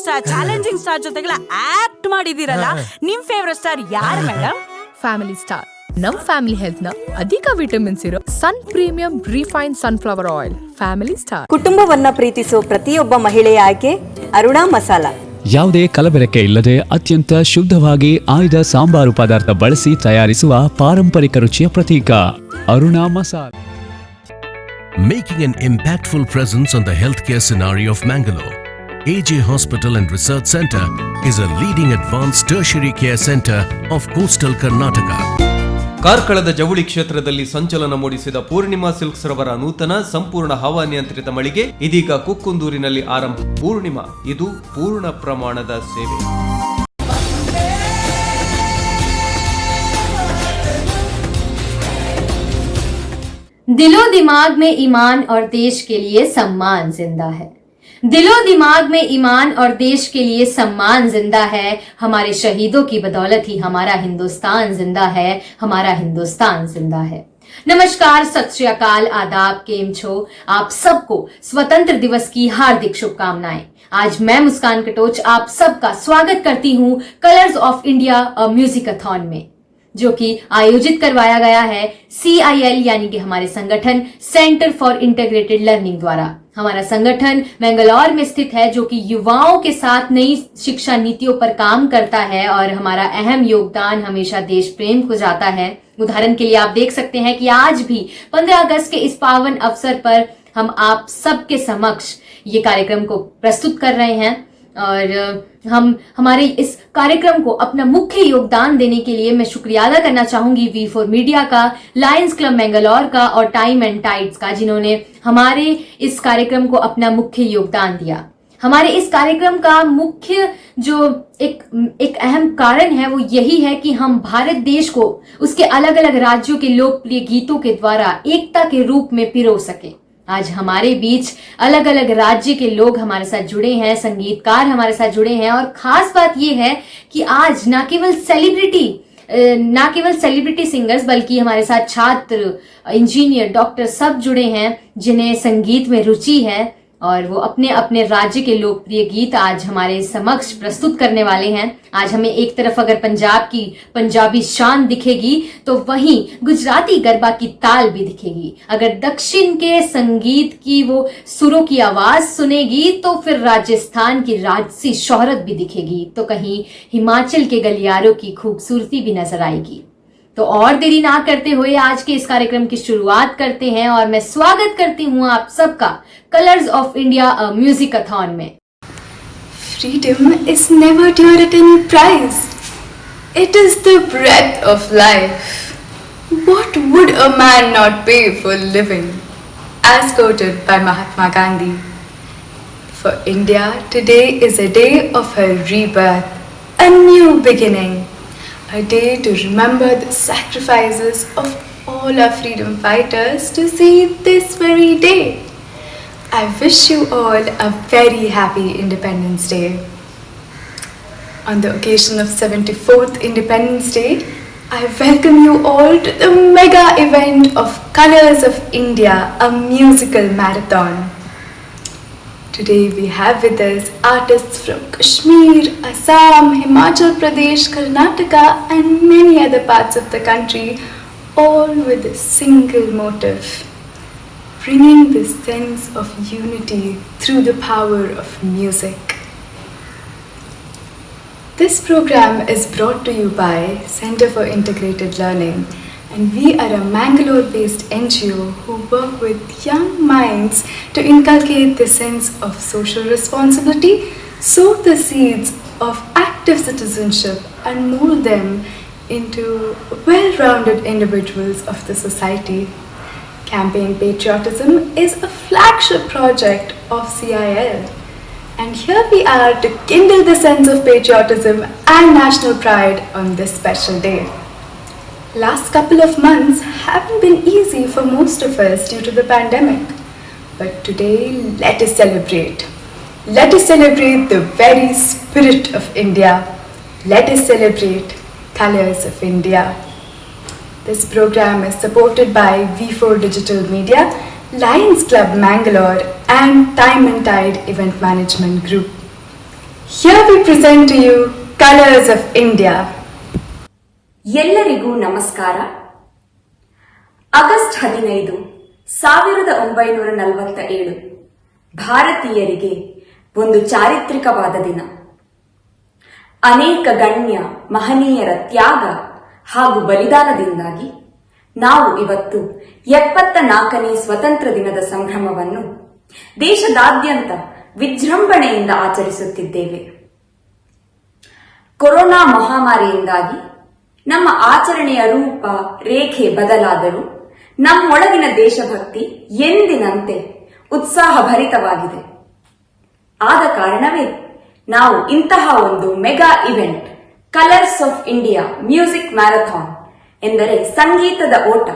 Star, challenging star ಜೊತೆಗೆಲ್ಲ act ಮಾಡಿದಿರಲ್ಲ, ನಿಮ್ ಫೇವರೆಟ್ ಸ್ಟಾರ್ ಯಾರು ಮೇಡಮ್? Family star. ನಮ್ ಫ್ಯಾಮಿಲಿ ಹೆಲ್ತ್ ನ ಅಧಿಕ ವಿಟಮಿನ್ಸ್ ಇರೋ Sun premium refined sunflower oil. Family star. ಕುಟುಂಬವನ್ನ ಪ್ರೀತಿಸೋ ಪ್ರತಿಯೊಬ್ಬ ಮಹಿಳೆಯ ಆಯ್ಕೆ ಅರುಣಾ ಮಸಾಲಾ. ಯಾವುದೇ ಕಲಬೆರಕೆ ಇಲ್ಲದೆ ಅತ್ಯಂತ ಶುದ್ಧವಾಗಿ ಆಯ್ದ ಸಾಂಬಾರು ಪದಾರ್ಥ ಬಳಸಿ ತಯಾರಿಸುವ ಪಾರಂಪರಿಕ ರುಚಿಯ ಪ್ರತೀಕ Aruna masala. Making an impactful presence on the healthcare scenario of Mangalore, AJ Hospital and Research Center is a leading advanced tertiary care center of coastal Karnataka. ಕಾರ್ಕಳದ ಜವಳಿ ಕ್ಷೇತ್ರದಲ್ಲಿ ಸಂಚಲನ ಮೂಡಿಸಿದ ಪೂರ್ಣಿಮಾ ಸಿಲ್ಕ್ಸ್ ರವರ ನೂತನ ಸಂಪೂರ್ಣ ಹವಾನಿಯಂತ್ರಿತ ಮಳಿಗೆ ಇದೀಗ ಕುಕ್ಕುಂದೂರಿನಲ್ಲಿ ಆರಂಭ. ಪೂರ್ಣಿಮಾ, ಇದು ಪೂರ್ಣ ಪ್ರಮಾಣದ ಸೇವೆ. दिलो दिमाग में ईमान और देश के लिए सम्मान जिंदा है. दिलो दिमाग में ईमान और देश के लिए सम्मान जिंदा है. हमारे शहीदों की बदौलत ही हमारा हिंदुस्तान जिंदा है. हमारा हिंदुस्तान जिंदा है. नमस्कार, सत श्री अकाल, आदाब, केम छो. आप सबको स्वतंत्र दिवस की हार्दिक शुभकामनाएं. आज मैं मुस्कान कटोच आप सबका स्वागत करती हूँ कलर्स ऑफ इंडिया म्यूजिकथॉन में, जो कि आयोजित करवाया गया है CIL यानी कि हमारे संगठन सेंटर फॉर इंटीग्रेटेड लर्निंग द्वारा. हमारा संगठन मैंगलोर में स्थित है, जो कि युवाओं के साथ नई शिक्षा नीतियों पर काम करता है और हमारा अहम योगदान हमेशा देश प्रेम को जाता है. उदाहरण के लिए आप देख सकते हैं कि आज भी 15 अगस्त के इस पावन अवसर पर हम आप सबके समक्ष ये कार्यक्रम को प्रस्तुत कर रहे हैं और हम हमारे इस कार्यक्रम को अपना मुख्य योगदान देने के लिए मैं शुक्रिया अदा करना चाहूंगी V4 मीडिया का, लायंस क्लब मैंगलोर का और टाइम एंड टाइड्स का, जिन्होंने हमारे इस कार्यक्रम को अपना मुख्य योगदान दिया. हमारे इस कार्यक्रम का मुख्य जो एक अहम कारण है वो यही है कि हम भारत देश को उसके अलग अलग राज्यों के लोकप्रिय गीतों के द्वारा एकता के रूप में पिरो सके. आज हमारे बीच अलग अलग राज्य के लोग हमारे साथ जुड़े हैं, संगीतकार हमारे साथ जुड़े हैं और खास बात यह है कि आज ना केवल सेलिब्रिटी सिंगर्स बल्कि हमारे साथ छात्र, इंजीनियर, डॉक्टर सब जुड़े हैं जिन्हें संगीत में रुचि है और वो अपने अपने राज्य के लोकप्रिय गीत आज हमारे समक्ष प्रस्तुत करने वाले हैं. आज हमें एक तरफ अगर पंजाब की पंजाबी शान दिखेगी तो वहीं गुजराती गरबा की ताल भी दिखेगी. अगर दक्षिण के संगीत की वो सुरों की आवाज सुनेगी तो फिर राजस्थान की राजसी शोहरत भी दिखेगी, तो कहीं हिमाचल के गलियारों की खूबसूरती भी नजर आएगी. तो और देरी ना करते हुए आज के इस कार्यक्रम की शुरुआत करते हैं और मैं स्वागत करती हूँ आप सबका कलर्स ऑफ इंडिया म्यूजिकथॉन में. Freedom is never dear at any price. It is the breath of life. What would a man not pay for living? As quoted by Mahatma Gandhi. For India, today is a day of her rebirth, a new beginning. A day to remember the sacrifices of all our freedom fighters to see this very day. I wish you all a very happy Independence Day. On the occasion of 74th Independence Day, I welcome you all to the mega event of Colors of India, a musical marathon. Today we have with us artists from Kashmir, Assam, Himachal Pradesh, Karnataka and many other parts of the country, all with a single motive: bringing this sense of unity through the power of music. This program is brought to you by Center for Integrated Learning, and we are a Mangalore-based NGO who work with young minds to inculcate the sense of social responsibility, sow the seeds of active citizenship and mold them into well-rounded individuals of the society. Campaign Patriotism is a flagship project of CIL, and here we are to kindle the sense of patriotism and national pride on this special day. Last couple of months haven't been easy for most of us due to the pandemic, but today let us celebrate. Let us celebrate the very spirit of India. Let us celebrate Colors of India. This program is supported by V4 Digital Media, Lions Club Mangalore and Time and Tide Event Management Group. Here we present to you Colors of India. ಎಲ್ಲರಿಗೂ ನಮಸ್ಕಾರ. August 15, 1947 ಭಾರತೀಯರಿಗೆ ಒಂದು ಚಾರಿತ್ರಿಕವಾದ ದಿನ. ಅನೇಕ ಗಣ್ಯ ಮಹನೀಯರ ತ್ಯಾಗ ಹಾಗೂ ಬಲಿದಾನದಿಂದಾಗಿ ನಾವು ಇವತ್ತು 74ನೇ ಸ್ವತಂತ್ರ ದಿನದ ಸಂಭ್ರಮವನ್ನು ದೇಶದಾದ್ಯಂತ ವಿಜೃಂಭಣೆಯಿಂದ ಆಚರಿಸುತ್ತಿದ್ದೇವೆ. ಕೊರೋನಾ ಮಹಾಮಾರಿಯಿಂದಾಗಿ ನಮ್ಮ ಆಚರಣೆಯ ರೂಪ ರೇಖೆ ಬದಲಾದರೂ ನಮ್ಮೊಳಗಿನ ದೇಶಭಕ್ತಿ ಎಂದಿನಂತೆ ಉತ್ಸಾಹಭರಿತವಾಗಿದೆ. ಆದ ಕಾರಣವೇ ನಾವು ಇಂತಹ ಒಂದು mega event colours of India music marathon ಎಂದರೆ ಸಂಗೀತದ ಓಟ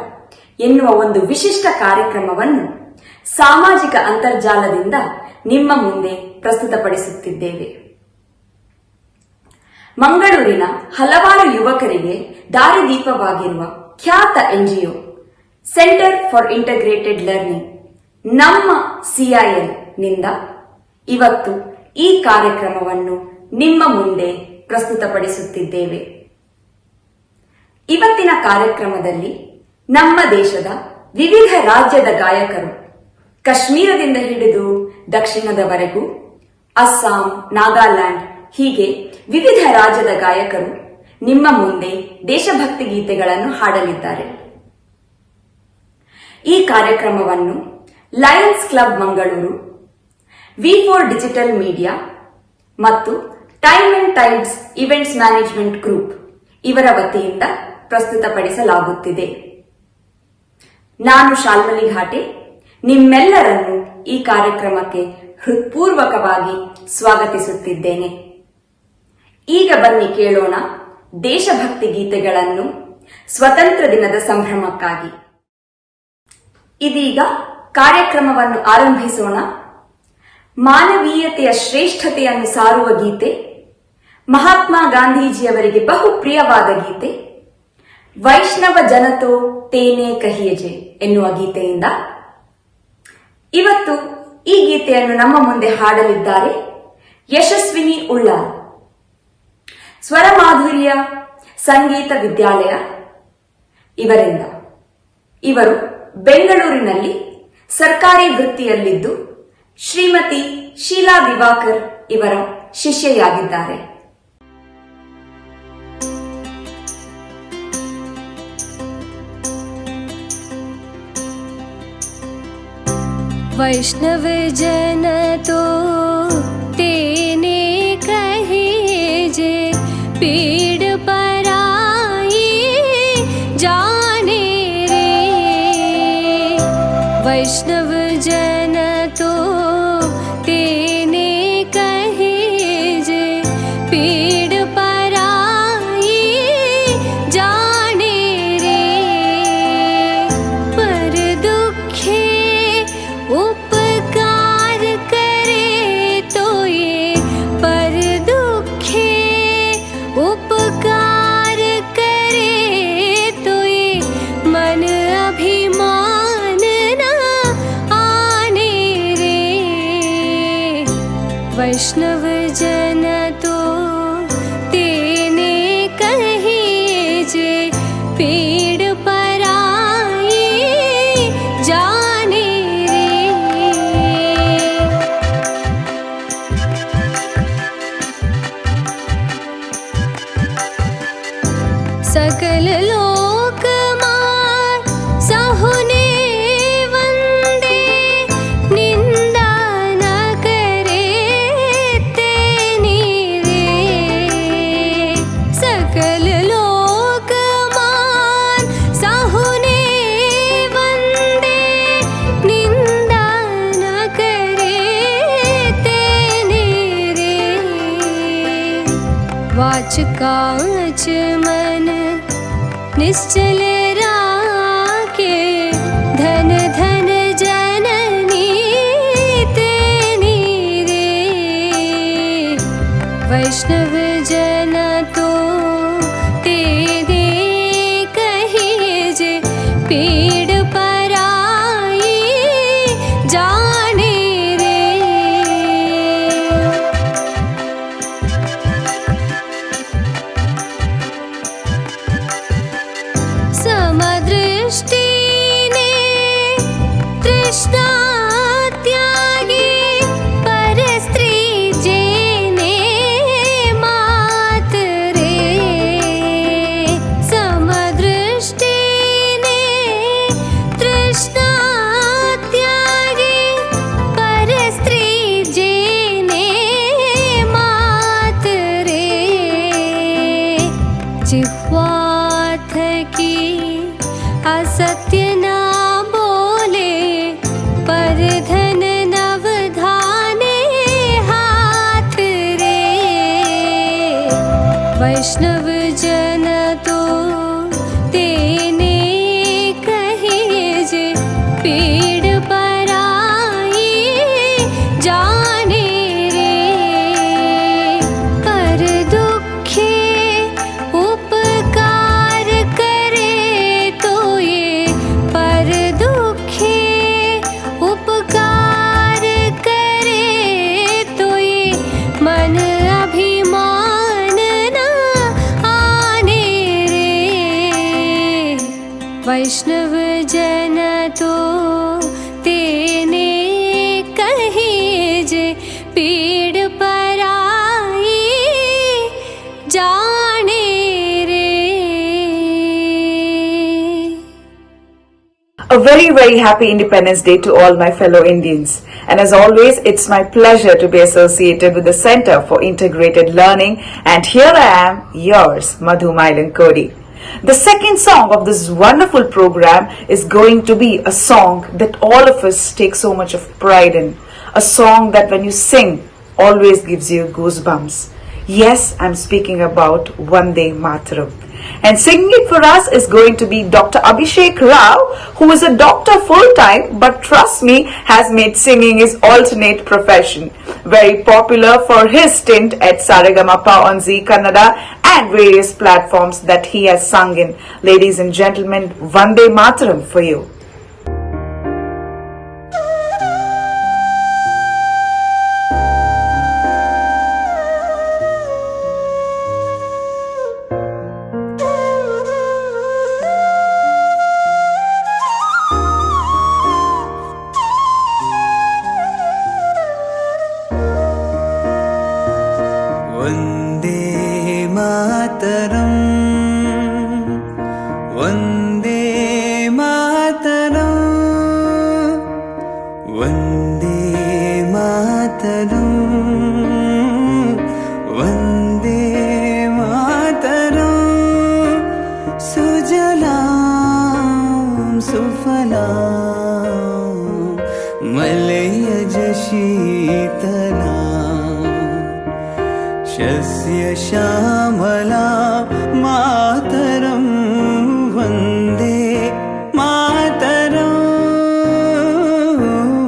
ಎನ್ನುವ ಒಂದು ವಿಶಿಷ್ಟ ಕಾರ್ಯಕ್ರಮವನ್ನು ಸಾಮಾಜಿಕ ಅಂತರ್ಜಾಲದಿಂದ ನಿಮ್ಮ ಮುಂದೆ ಪ್ರಸ್ತುತಪಡಿಸುತ್ತಿದ್ದೇವೆ. ಮಂಗಳೂರಿನ ಹಲವಾರು ಯುವಕರಿಗೆ ದಾರಿದೀಪವಾಗಿರುವ ಖ್ಯಾತ NGO centre for integrated learning ನಮ್ಮ CIL ನಿಂದ ಇವತ್ತು ಈ ಕಾರ್ಯಕ್ರಮವನ್ನು ನಿಮ್ಮ ಮುಂದೆ ಪ್ರಸ್ತುತಪಡಿಸುತ್ತಿದ್ದೇವೆ. ಇವತ್ತಿನ ಕಾರ್ಯಕ್ರಮದಲ್ಲಿ ನಮ್ಮ ದೇಶದ ವಿವಿಧ ರಾಜ್ಯದ ಗಾಯಕರು ಕಾಶ್ಮೀರದಿಂದ ಹಿಡಿದು ದಕ್ಷಿಣದವರೆಗೂ ಅಸ್ಸಾಂ, ನಾಗಾಲ್ಯಾಂಡ್ ಹೀಗೆ ವಿವಿಧ ರಾಜ್ಯದ ಗಾಯಕರು ನಿಮ್ಮ ಮುಂದೆ ದೇಶಭಕ್ತಿ ಗೀತೆಗಳನ್ನು ಹಾಡಲಿದ್ದಾರೆ. ಈ ಕಾರ್ಯಕ್ರಮವನ್ನು Lions Club Mangaluru, V4 digital media ಮತ್ತು Time and Tides events management group ಇವರ ವತಿಯಿಂದ ಪ್ರಸ್ತುತಪಡಿಸಲಾಗುತ್ತಿದೆ. ನಾನು ಶಾಲ್ಮಲಿ ಘಾಟೆ ನಿಮ್ಮೆಲ್ಲರನ್ನು ಈ ಕಾರ್ಯಕ್ರಮಕ್ಕೆ ಹೃತ್ಪೂರ್ವಕವಾಗಿ ಸ್ವಾಗತಿಸುತ್ತಿದ್ದೇನೆ. ಈಗ ಬನ್ನಿ ಕೇಳೋಣ ದೇಶಭಕ್ತಿ ಗೀತೆಗಳನ್ನು ಸ್ವತಂತ್ರ ದಿನದ ಸಂಭ್ರಮಕ್ಕಾಗಿ. ಇದೀಗ ಕಾರ್ಯಕ್ರಮವನ್ನು ಆರಂಭಿಸೋಣ. ಮಾನವೀಯತೆಯ ಶ್ರೇಷ್ಠತೆಯನ್ನು ಸಾರುವ ಗೀತೆ, ಮಹಾತ್ಮ ಗಾಂಧೀಜಿಯವರಿಗೆ ಬಹು ಪ್ರಿಯವಾದ ಗೀತೆ ವೈಷ್ಣವ ಜನತೋ ತೇನೆ ಕಹಿಯಜೆ ಎನ್ನುವ ಗೀತೆಯಿಂದ. ಇವತ್ತು ಈ ಗೀತೆಯನ್ನು ನಮ್ಮ ಮುಂದೆ ಹಾಡಲಿದ್ದಾರೆ ಯಶಸ್ವಿನಿ ಉಳ್ಳಾಲ್. ಸ್ವರಮಾಧುರ್ಯ ಸಂಗೀತ ವಿದ್ಯಾಲಯ ಇವರಿಂದ. ಇವರು ಬೆಂಗಳೂರಿನಲ್ಲಿ ಸರ್ಕಾರಿ ವೃತ್ತಿಯಲ್ಲಿದ್ದು ಶ್ರೀಮತಿ ಶೀಲಾ ದಿವಾಕರ್ ಇವರ ಶಿಷ್ಯೆಯಾಗಿದ್ದಾರೆ. वैष्णव जन तो तेने कहिजे, पीड़ पराई जाने रे। वैष्णव जन तो तेने कहिजे, पीड़ पराई जाने रे। पर दुखे उपकार करे तो ये, पर दुखे उपकार करे तो ये, मन अभिमान न आने रे। वैष्णव जन तो तेने कहिजे, पीड़ पराई जाने रे। सकल लोक मार सहुने वंदे, निंदा न करे तेनी रे। सकल लोक मार सहुने वंदे, निंदा न करे तेनी रे। वाच कांच मन निश्चल राखे, धन धन जननी तेनी रे। वैष्णव जन तो तेने कहिजे, पीड़ पराई जाने रे। तृष्णा त्यागी पर स्त्री जेने मात रे समदृष्टि ने तृष्णा त्यागी पर स्त्री जेने मात रे जिह्वा थकी असत्य ना बोले पर धन नवधाने हाथ रे वैष्णव जन तो तेने कहे जे पीड़ पराई जाने रे पर दुखे उपकार करे तो ये पर दुखे उपकार करे तो ये मन अभिमान न आने रे वैष्णव जन तो तेने कहे जे पीड़ पराई जाने रे। A very, very happy Independence Day to all my fellow Indians. And as always, it's my pleasure to be associated with the Center for Integrated Learning. And here I am, yours, Madhu Mailan Kodi. The second song of this wonderful program is going to be a song that all of us take so much of pride in. A song that when you sing, always gives you goosebumps. Yes, I'm speaking about Vande Mataram. And singing it for us is going to be Dr. Abhishek Rao, who is a doctor full-time, but trust me, has made singing his alternate profession. Very popular for his stint at Saregamapa on Zee Kannada and various platforms that he has sung in. Ladies and gentlemen, Vande Mataram for you. Vande Mataram Vande Mataram Vande Mataram Vande Mataram सुजलां सुफलां मलयज शीतलां शस्य श्यामला मातरं वन्दे मातरं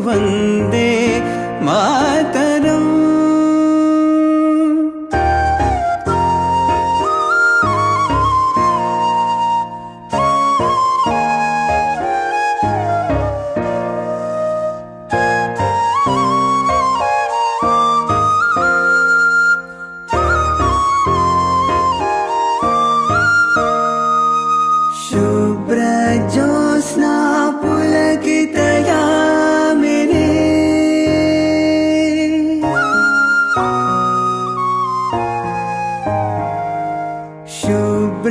वन्दे मातरम् शुभ्रज्योत्स्ना पुलकितयामिनी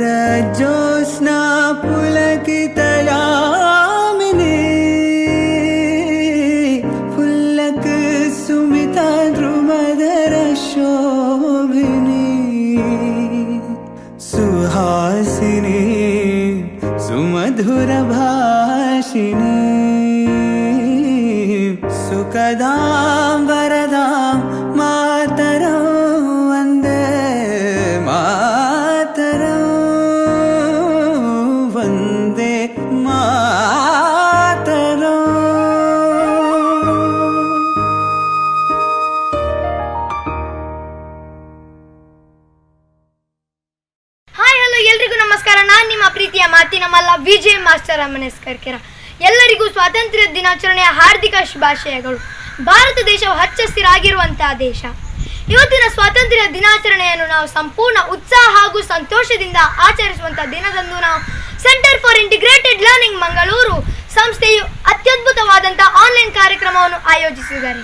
शुभ्रज्योत्स्ना पुलकितयामिनी फुल्लक सुमिता द्रुमधर शोभिनी सुहासिनी सुमधुर भाषिणी सुखदां वरदां मातरं वन्दे मातरं वन्दे मातरम्। ಹಾಯ್ ಹಲೋ ಎಲ್ರಿಗೂ ನಮಸ್ಕಾರ. ನಾನು ನಿಮ್ಮ ಪ್ರೀತಿಯ ಮಾತಿನ ಮಲ್ಲ ವಿಜಯ್ ಮಾಸ್ಟರ್ ಅಮ್ಮನೆಸ್ಕರ್ಕೆರ. ಎಲ್ಲರಿಗೂ ಸ್ವಾತಂತ್ರ್ಯ ದಿನಾಚರಣೆಯ ಹಾರ್ದಿಕ ಶುಭಾಶಯಗಳು. ಭಾರತ ದೇಶವು ಹಚ್ಚ ಹಸಿರಾಗಿರುವಂತಹ ದೇಶ. ಇವತ್ತಿನ ಸ್ವಾತಂತ್ರ್ಯ ದಿನಾಚರಣೆಯನ್ನು ನಾವು ಸಂಪೂರ್ಣ ಉತ್ಸಾಹ ಹಾಗೂ ಸಂತೋಷದಿಂದ ಆಚರಿಸುವಂತಹ ದಿನದಂದು ನಾವು centre for integrated learning Mangaluru ಸಂಸ್ಥೆಯು ಅತ್ಯದ್ಭುತವಾದಂತಹ ಆನ್ಲೈನ್ ಕಾರ್ಯಕ್ರಮವನ್ನು ಆಯೋಜಿಸಿದ್ದಾರೆ.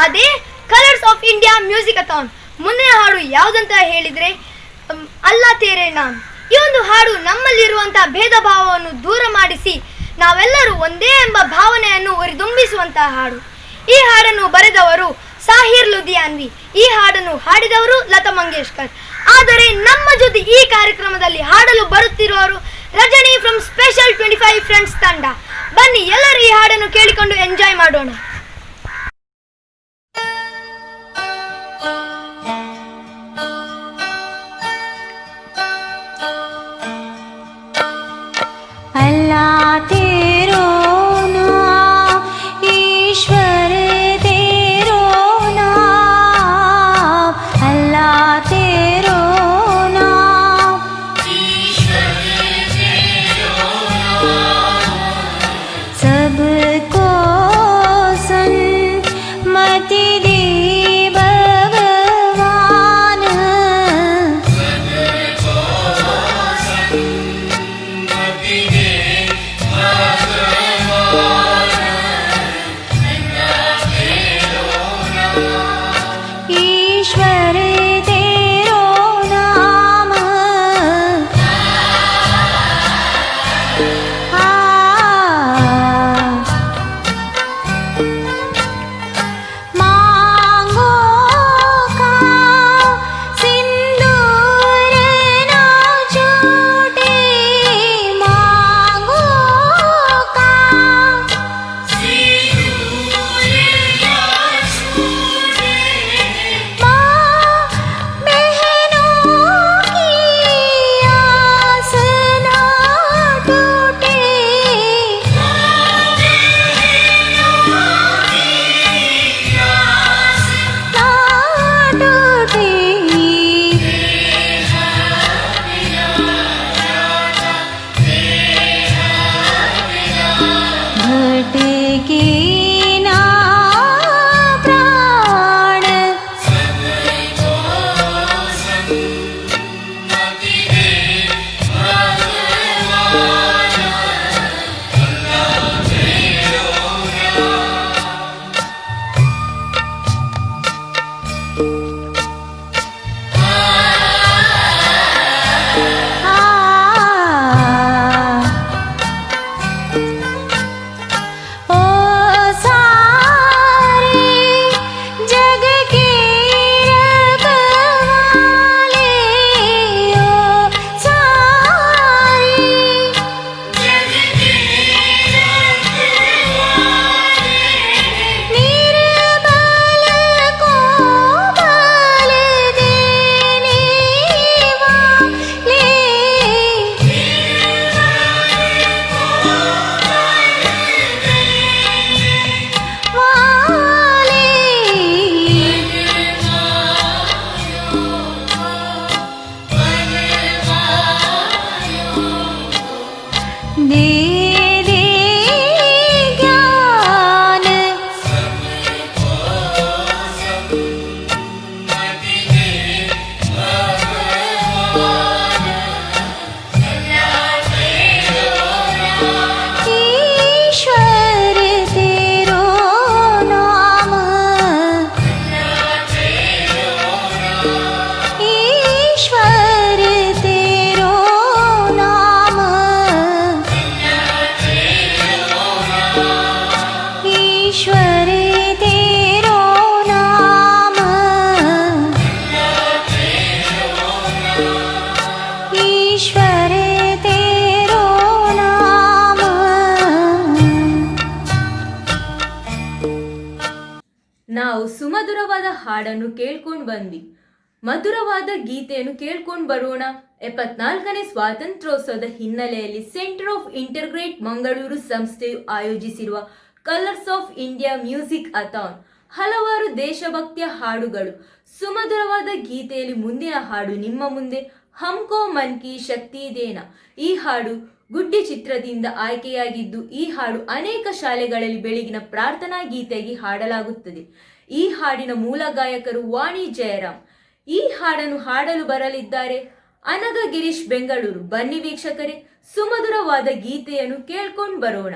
ಅದೇ ಕಲರ್ಸ್ ಆಫ್ ಇಂಡಿಯಾ ಮ್ಯೂಸಿಕ್ ಅಥಾನ್. ಮುಂದಿನ ಹಾಡು ಯಾವುದಂತ ಹೇಳಿದರೆ ಅಲ್ಲಾ ತೇರೆ ನಾಮ್. ಈ ಒಂದು ಹಾಡು ನಮ್ಮಲ್ಲಿರುವಂತಹ ಭೇದ ಭಾವವನ್ನು ದೂರ ಮಾಡಿಸಿ ನಾವೆಲ್ಲರೂ ಒಂದೇ ಎಂಬ ಭಾವನೆಯನ್ನು ಹುರಿದುಂಬಿಸುವಂತಹ ಹಾಡು. ಈ ಹಾಡನ್ನು ಬರೆದವರು ಸಾಹಿರ್ ಲುಧಿಯಾನ್ವಿ, ಈ ಹಾಡನ್ನು ಹಾಡಿದವರು ಲತಾ ಮಂಗೇಶ್ಕರ್. ಆದರೆ ನಮ್ಮ ಜೊತೆ ಈ ಕಾರ್ಯಕ್ರಮದಲ್ಲಿ ಹಾಡಲು ಬರುತ್ತಿರುವವರು ರಜನಿ ಫ್ರಮ್ ಸ್ಪೆಷಲ್ 25 ಫ್ರೆಂಡ್ಸ್ ತಂಡ. ಬನ್ನಿ ಎಲ್ಲರೂ ಈ ಹಾಡನ್ನು ಕೇಳಿಕೊಂಡು ಎಂಜಾಯ್ ಮಾಡೋಣ. अल्लाह तेरो नाम, ईश्वर तेरो नाम, अल्लाह तेरो नाम, ईश्वर तेरो नाम, सबको सन्मति दे भगवान, सबको सन्मति दे ईश्वर तेरो नाम, मांगो का सिंदूर ना छूटे, मांगो का सिंदूर ना छूटे, माँ बहनों की आस ना टूटे, माँ बहनों की आस ना टूटे, भटके ना प्राण, सबको सन्मति दे भगवान, अल्लाह तेरो ओ सारे जग के रखवाले, ओ सारे जग के रखवाले, निर्बल को बल देने वाले, दे दे ज्ञान, सबको सन्मति दे भगवान, अल्लाह तेरो नाम, ईश्वर तेरो नाम, अल्लाह तेरो नाम, ईश्वर तेरो नाम, ईश्वर तेरो नाम, ईश्वर तेरो नाम. ನಾವು ಸುಮಧುರವಾದ ಹಾಡನ್ನು ಕೇಳ್ಕೊಂಡು ಬಂದ್ವಿ. ಮಧುರವಾದ ಗೀತೆಯನ್ನು ಕೇಳ್ಕೊಂಡು ಬರೋಣ. 74ನೇ ಸ್ವಾತಂತ್ರ್ಯೋತ್ಸವದ ಹಿನ್ನೆಲೆಯಲ್ಲಿ ಸೆಂಟರ್ ಆಫ್ ಇಂಟರ್ಗ್ರೇಟ್ ಮಂಗಳೂರು ಸಂಸ್ಥೆಯು ಆಯೋಜಿಸಿರುವ ಕಲರ್ಸ್ ಆಫ್ ಇಂಡಿಯಾ ಮ್ಯೂಸಿಕ್ ಅಥಾನ್ ಹಲವಾರು ದೇಶಭಕ್ತಿಯ ಹಾಡುಗಳು. ಸುಮಧುರವಾದ ಗೀತೆಯಲ್ಲಿ ಮುಂದಿನ ಹಾಡು ನಿಮ್ಮ ಮುಂದೆ ಹಮ್ಕೋ ಮನ್ ಕಿ ಶಕ್ತಿ ದೇನಾ. ಈ ಹಾಡು ಗುಡ್ಡಿ ಚಿತ್ರದಿಂದ ಆಯ್ಕೆಯಾಗಿದ್ದು, ಈ ಹಾಡು ಅನೇಕ ಶಾಲೆಗಳಲ್ಲಿ ಬೆಳಗಿನ ಪ್ರಾರ್ಥನಾ ಗೀತೆಯಾಗಿ ಹಾಡಲಾಗುತ್ತದೆ. ಈ ಹಾಡಿನ ಮೂಲ ಗಾಯಕರು ವಾಣಿ ಜಯರಾಮ್. ಈ ಹಾಡನ್ನು ಹಾಡಲು ಬರಲಿದ್ದಾರೆ ಅನಗ ಗಿರೀಶ್ ಬೆಂಗಳೂರು. ಬನ್ನಿ ವೀಕ್ಷಕರೇ, ಸುಮಧುರವಾದ ಗೀತೆಯನ್ನು ಕೇಳ್ಕೊಂಡು ಬರೋಣ.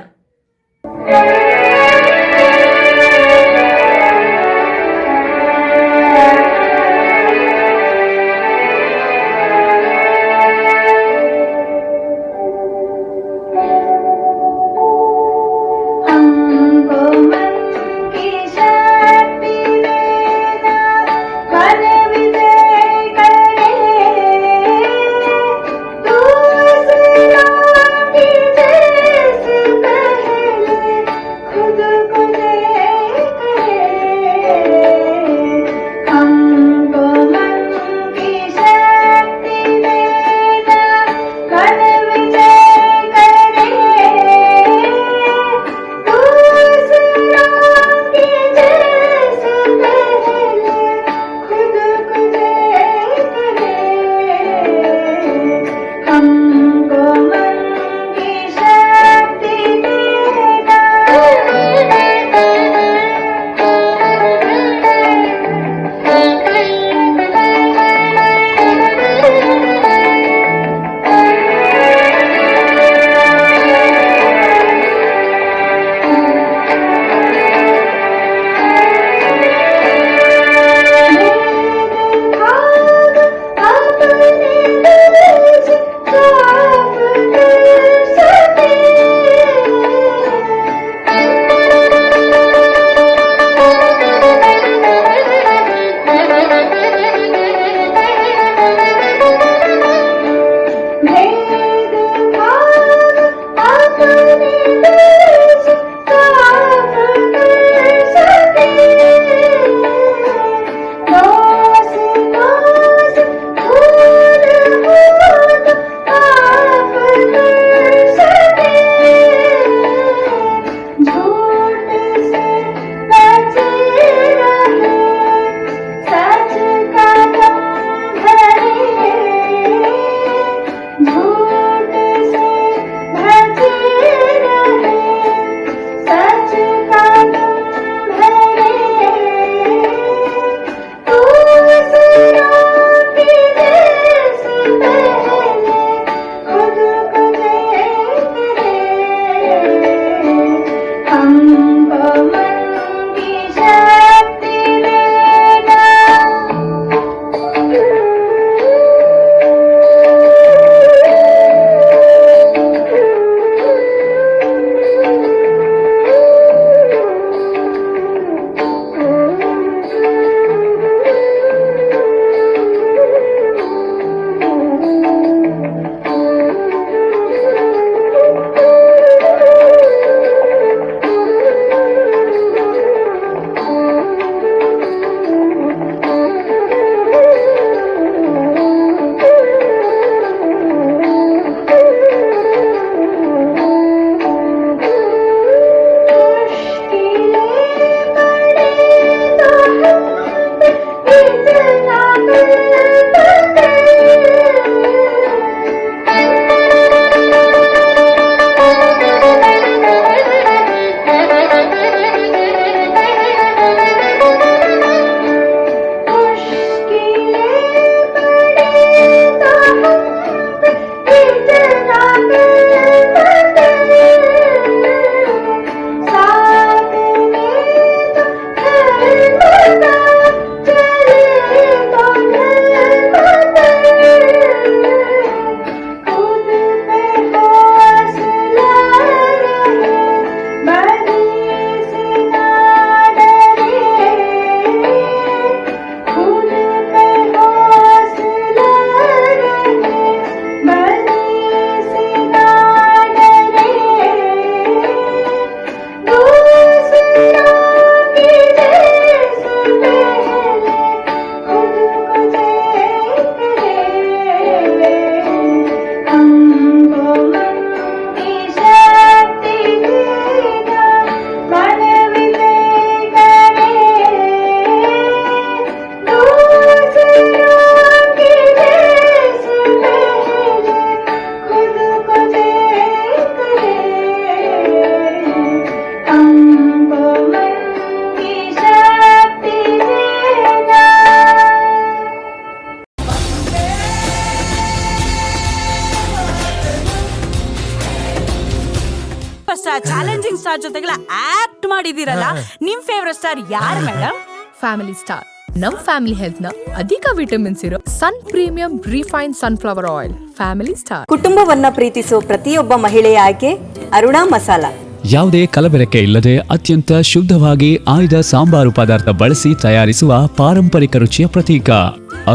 ಚಾಲೆಂಜಿಂಗ್ ಸ್ಟಾರ್ ಜೊತೆಗೆಲ್ಲ ಆಕ್ಟ್ ಮಾಡಿದಿರಲ್ಲ ನಿಮ್ ಫೇವರೆಟ್ ಸ್ಟಾರ್ ಯಾರು ಮೇಡಮ್? Family star. ನಮ್ ಫ್ಯಾಮಿಲಿ ಹೆಲ್ತ್ ನ ಅಧಿಕ ವಿಟಮಿನ್ಸ್ ಇರೋ Sun premium refine sunflower oil. Family star. ಕುಟುಂಬವನ್ನ ಪ್ರೀತಿಸೋ ಪ್ರತಿಯೊಬ್ಬ ಮಹಿಳೆಯ ಆಯ್ಕೆ ಅರುಣಾ ಮಸಾಲಾ. ಯಾವುದೇ ಕಲಬೆರಕೆ ಇಲ್ಲದೆ ಅತ್ಯಂತ ಶುದ್ಧವಾಗಿ ಆಯ್ದ ಸಾಂಬಾರು ಪದಾರ್ಥ ಬಳಸಿ ತಯಾರಿಸುವ ಪಾರಂಪರಿಕ ರುಚಿಯ ಪ್ರತೀಕ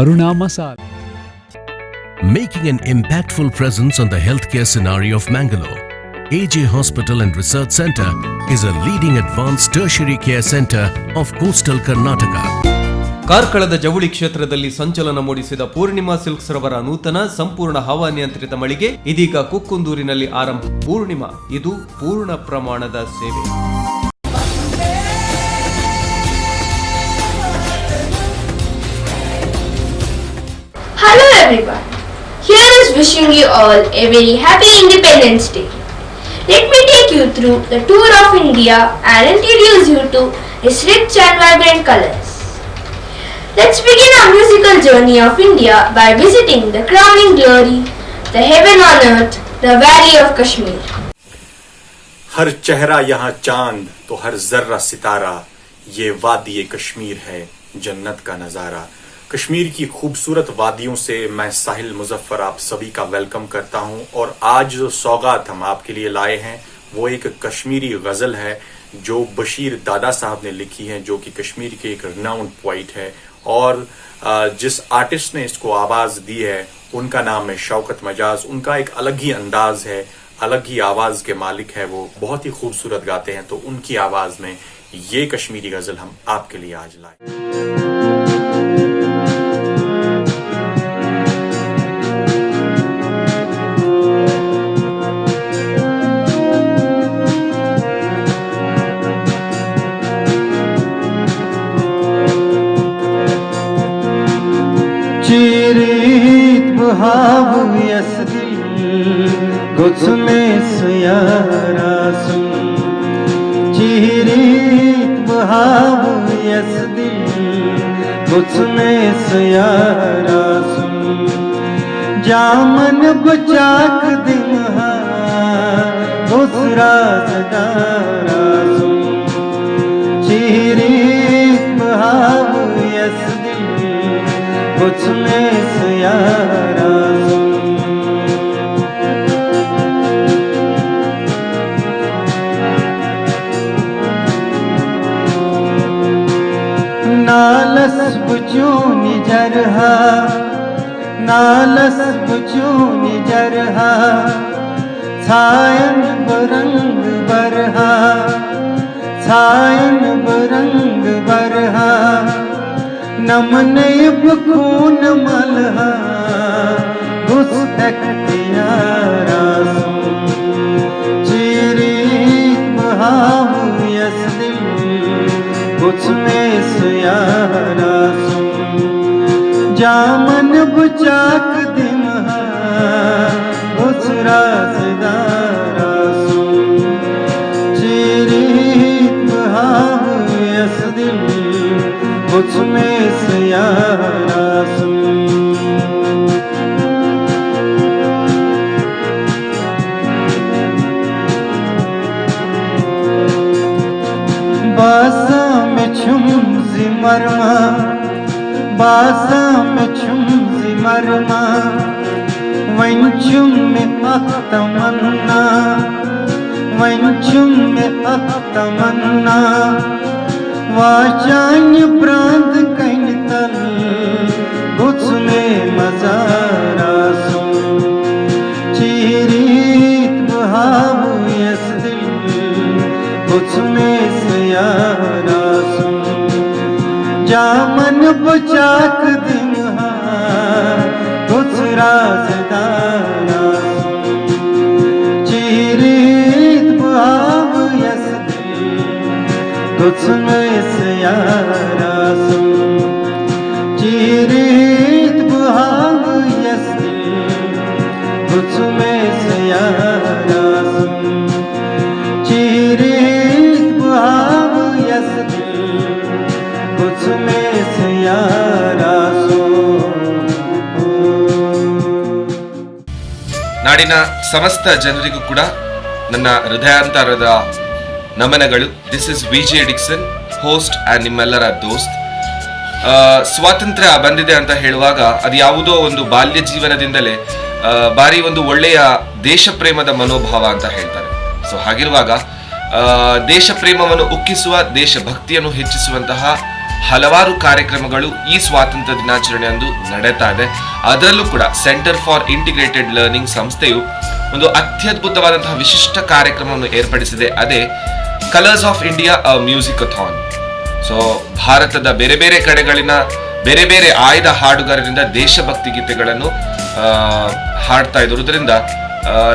Aruna masala. Making an impactful presence on the healthcare scenario of Mangalore, AJ Hospital and Research Center is a leading advanced tertiary care center of coastal Karnataka. ಕಾರ್ಕಳದ ಜವಳಿ ಕ್ಷೇತ್ರದಲ್ಲಿ ಸಂಚಲನ ಮೂಡಿಸಿದ ಪೂರ್ಣಿಮಾ ಸಿಲ್ಕ್ಸ್ ರವರ ನೂತನ ಸಂಪೂರ್ಣ ಹವಾನಿಯಂತ್ರಿತ ಮಳಿಗೆ ಇದೀಗ ಕುಕ್ಕುಂದೂರಿನಲ್ಲಿ ಆರಂಭ. ಪೂರ್ಣಿಮಾ, ಇದು ಪೂರ್ಣ ಪ್ರಮಾಣದ ಸೇವೆ. Hello everyone. Here is wishing you all a very happy Independence Day. Let me take you through the tour of India and introduce you to its rich and vibrant colors. Let's begin our musical journey of India by visiting the crowning glory, the heaven on earth, the Valley of Kashmir. हर चेहरा यहाँ चांद तो हर जर्रा सितारा, ये वादी कश्मीर है जन्नत का नजारा। कश्मीर की खूबसूरत वादियों से मैं साहिल मुजफ्फर आप सभी का वेलकम करता हूं। और आज जो सौगात हम आपके लिए लाए हैं वो एक कश्मीरी गजल है जो बशीर दादा साहब ने लिखी है, जो कि कश्मीर के एक रिनाउंड पोइट है। और जिस आर्टिस्ट ने इसको आवाज दी है उनका नाम है शौकत मजाज। उनका एक अलग ही अंदाज है, अलग ही आवाज के मालिक है, वो बहुत ही खूबसूरत गाते हैं। तो उनकी आवाज में ये कश्मीरी गजल हम आपके लिए आज लाए। चिरीत बहाव यसदी गुस्मे सयारासुम, चिरीत बहाव यसदी गुस्मे सयारासुम, जामन बचाक दिन गुसरा सदारासुम, चिरीत बहाव यसदी गुस्मे सयारासुम। नालस बुचूनी जरहा, नालस बुचूनी जरहा, छायन बरंग बरहा, छायन बरंग बरहा, नमन इब खून मलहा गुस्तक यारासुम, चिरीत बहाव यसदिल गुस्मे सयारासुम, जामन बुचाक दिमहा गुसरा सदारासुम, चिरीत बहाव यसदिल गुस्मे सयारासुम। बासा में छुम जिमरमा बासा में छुम जिमरमा वंचुम में अख्तमन्ना वंचुम में अख्तमन्ना वाचान्य प्रांत कैनतल गुत्स में मजारा सुन चीरीत बहाव यस दिल गुत्स में सयारा सुन जामन बचाक दिन गुत्स राजदारा सुन चीरीत बहाव यस दिल गुत्स में सयारा सुन चीरीत बहाव यस दिल गुत्स में सयारा सुन चीरीत बहाव यस दिल गुत्स में सयारा सुन ನಾಡಿನ ಸಮಸ್ತ ಜನರಿಗೂ ಕೂಡ ನನ್ನ ಹೃದಯಾಂತರದ ನಮನಗಳು. This is VJ Dixon, host and ನಿಮ್ಮೆಲ್ಲರ ದೋಸ್ತ್. ಸ್ವಾತಂತ್ರ್ಯ ಬಂದಿದೆ ಅಂತ ಹೇಳುವಾಗ ಅದು ಯಾವುದೋ ಒಂದು ಬಾಲ್ಯ ಜೀವನದಿಂದಲೇ ಭಾರಿ ಒಂದು ಒಳ್ಳೆಯ ದೇಶ ಪ್ರೇಮದ ಮನೋಭಾವ ಅಂತ ಹೇಳ್ತಾರೆ. ಸೊ ಹಾಗಿರುವಾಗ ದೇಶ ಪ್ರೇಮವನ್ನು ಉಕ್ಕಿಸುವ, ದೇಶಭಕ್ತಿಯನ್ನು ಹೆಚ್ಚಿಸುವಂತಹ ಹಲವಾರು ಕಾರ್ಯಕ್ರಮಗಳು ಈ ಸ್ವಾತಂತ್ರ್ಯ ದಿನಾಚರಣೆ ಅಂದು ನಡೀತಾ ಇದೆ. ಅದರಲ್ಲೂ ಕೂಡ ಸೆಂಟರ್ ಫಾರ್ ಇಂಟಿಗ್ರೇಟೆಡ್ ಲರ್ನಿಂಗ್ ಸಂಸ್ಥೆಯು ಒಂದು ಅತ್ಯದ್ಭುತವಾದಂತಹ ವಿಶಿಷ್ಟ ಕಾರ್ಯಕ್ರಮವನ್ನು ಏರ್ಪಡಿಸಿದೆ. ಅದೇ ಕಲರ್ಸ್ ಆಫ್ ಇಂಡಿಯಾ ಮ್ಯೂಸಿಕಥಾನ್. ಸೊ ಭಾರತದ ಬೇರೆ ಬೇರೆ ಕಡೆಗಳಿನ ಬೇರೆ ಬೇರೆ ಆಯ್ದ ಹಾಡುಗಾರರಿಂದ ದೇಶಭಕ್ತಿ ಗೀತೆಗಳನ್ನು ಹಾಡ್ತಾ ಇರುವುದರಿಂದ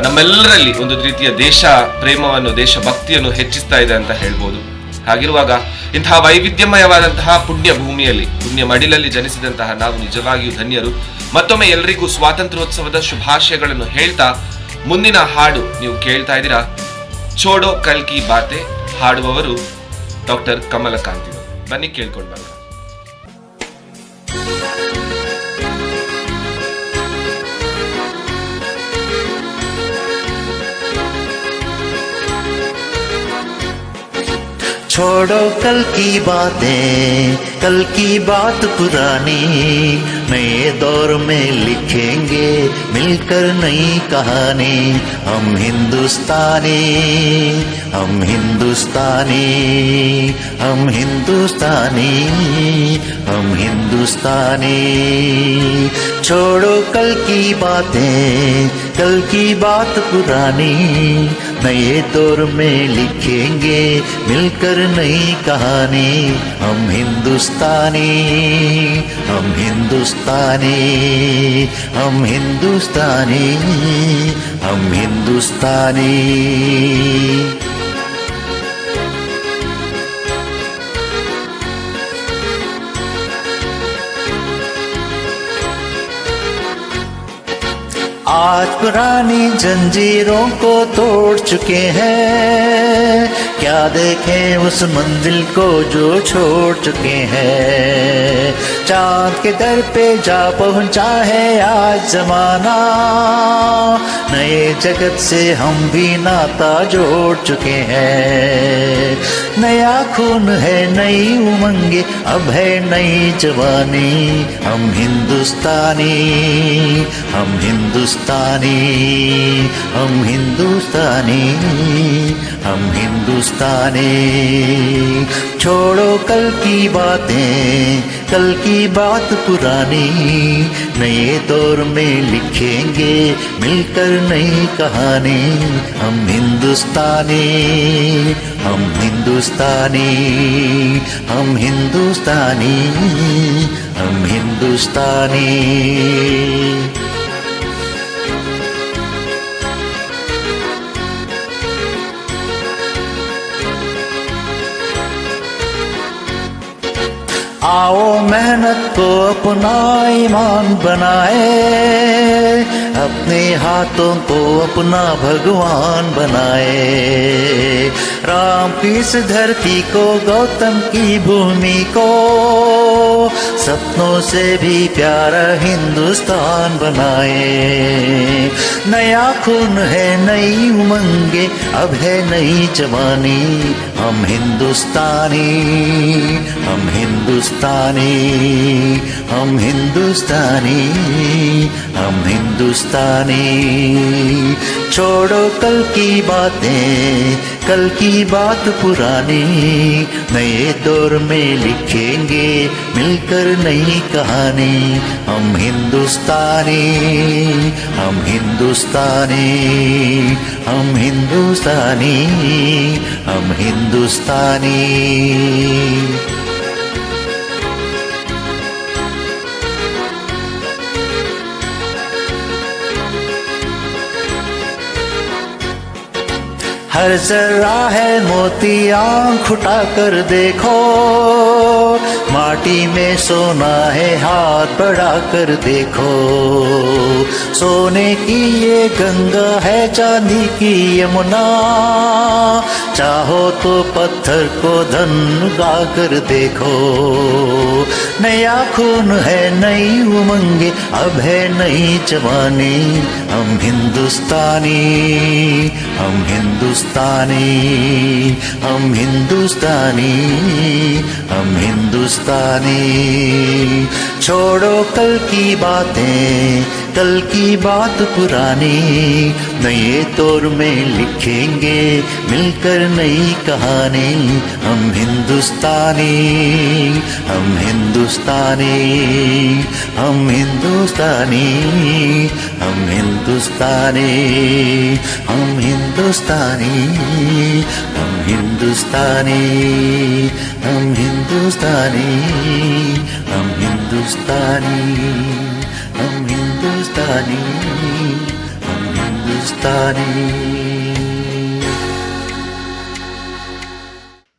ನಮ್ಮೆಲ್ಲರಲ್ಲಿ ಒಂದು ರೀತಿಯ ದೇಶ ಪ್ರೇಮವನ್ನು, ದೇಶಭಕ್ತಿಯನ್ನು ಹೆಚ್ಚಿಸ್ತಾ ಇದೆ ಅಂತ ಹೇಳ್ಬೋದು. ಹಾಗಿರುವಾಗ ಇಂತಹ ವೈವಿಧ್ಯಮಯವಾದಂತಹ ಪುಣ್ಯ ಭೂಮಿಯಲ್ಲಿ, ಪುಣ್ಯ ಮಡಿಲಲ್ಲಿ ಜನಿಸಿದಂತಹ ನಾವು ನಿಜವಾಗಿಯೂ ಧನ್ಯರು. ಮತ್ತೊಮ್ಮೆ ಎಲ್ಲರಿಗೂ ಸ್ವಾತಂತ್ರ್ಯೋತ್ಸವದ ಶುಭಾಶಯಗಳನ್ನು ಹೇಳ್ತಾ ಮುಂದಿನ ಹಾಡು ನೀವು ಕೇಳ್ತಾ ಇದ್ದೀರಾ, ಚೋಡೋ ಕಲ್ಕಿ ಬಾತೆ. ಹಾಡುವವರು ಡಾಕ್ಟರ್ ಕಮಲಕಾಂತಿ. ಬನ್ನಿ ಕೇಳ್ಕೊಂಡು ಬರೋಣ. छोड़ो कल की बातें, कल की बात पुरानी, नए दौर में लिखेंगे मिलकर नई कहानी. हम हिंदुस्तानी, हम हिंदुस्तानी, हम हिंदुस्तानी, हम हिंदुस्तानी. छोड़ो कल की बातें, कल की बात पुरानी, नए दौर में लिखेंगे मिलकर नई कहानी. हम हिंदुस्तानी, हम हिंदुस्तानी, हम हिंदुस्तानी, हम हिंदुस्तानी. आज पुरानी जंजीरों को तोड़ चुके हैं, क्या देखें उस मंजिल को जो छोड़ चुके हैं. चांद के दर पे जा पहुंचा है आज जमाना, नए जगत से हम भी नाता जोड़ चुके हैं. नया खून है, नई उमंगे, अब है नई जवानी. हम हिंदुस्तानी, हम हिंदुस्तानी, हम हिंदुस्तानी, हम हिंदुस्तानी. छोड़ो कल की बातें, कल की बात पुरानी, नए दौर में लिखेंगे मिलकर नई कहानी. हम हिंदुस्तानी, हम हिंदुस्तानी, हम हिंदुस्तानी, हम हिंदुस्तानी. आओ मेहनत को अपना ईमान बनाए, अपने हाथों को अपना भगवान बनाए. राम की इस धरती को, गौतम की भूमि को सपनों से भी प्यारा हिंदुस्तान बनाए। नया खून है, नई उमंगे, अब है नई जवानी। हम हिंदुस्तानी, हम हिंदुस्तानी, हम हिंदुस्तानी, हम हिंदुस्तानी। छोड़ो कल की बातें, कल की बात पुरानी, नए दौर में लिखेंगे मिलकर नई कहानी। हम हिंदुस्तानी, हम हिंदुस्तानी, हम हिंदुस्तानी, हम हिंदुस्तानी। हर जर्रा है मोती, आँख उठा कर देखो, माटी में सोना है, हाथ बढ़ा कर देखो। सोने की ये गंगा है, चांदी की यमुना, चाहो तो पत्थर को धन उगा कर देखो। नया खून है, नई उमंगे, अब है नई जवानी। हम हिंदुस्तानी, हम हिंदुस्तानी, हम हिंदुस्तानी, हम हिंदुस्तानी। छोड़ो कल की बातें, कल की बात पुरानी, नए दौर में लिखेंगे मिलकर नई कहानी। हम हिंदुस्तानी, हम हिंदुस्तानी, हम हिंदुस्तानी, हम हिंदुस्तानी, हम हिंदुस्तानी, हम हिंदुस्तानी, हम हिंदुस्तानी, हम हिंदुस्तानी, हम हिंदुस्तानी, हम हिंदुस्तानी।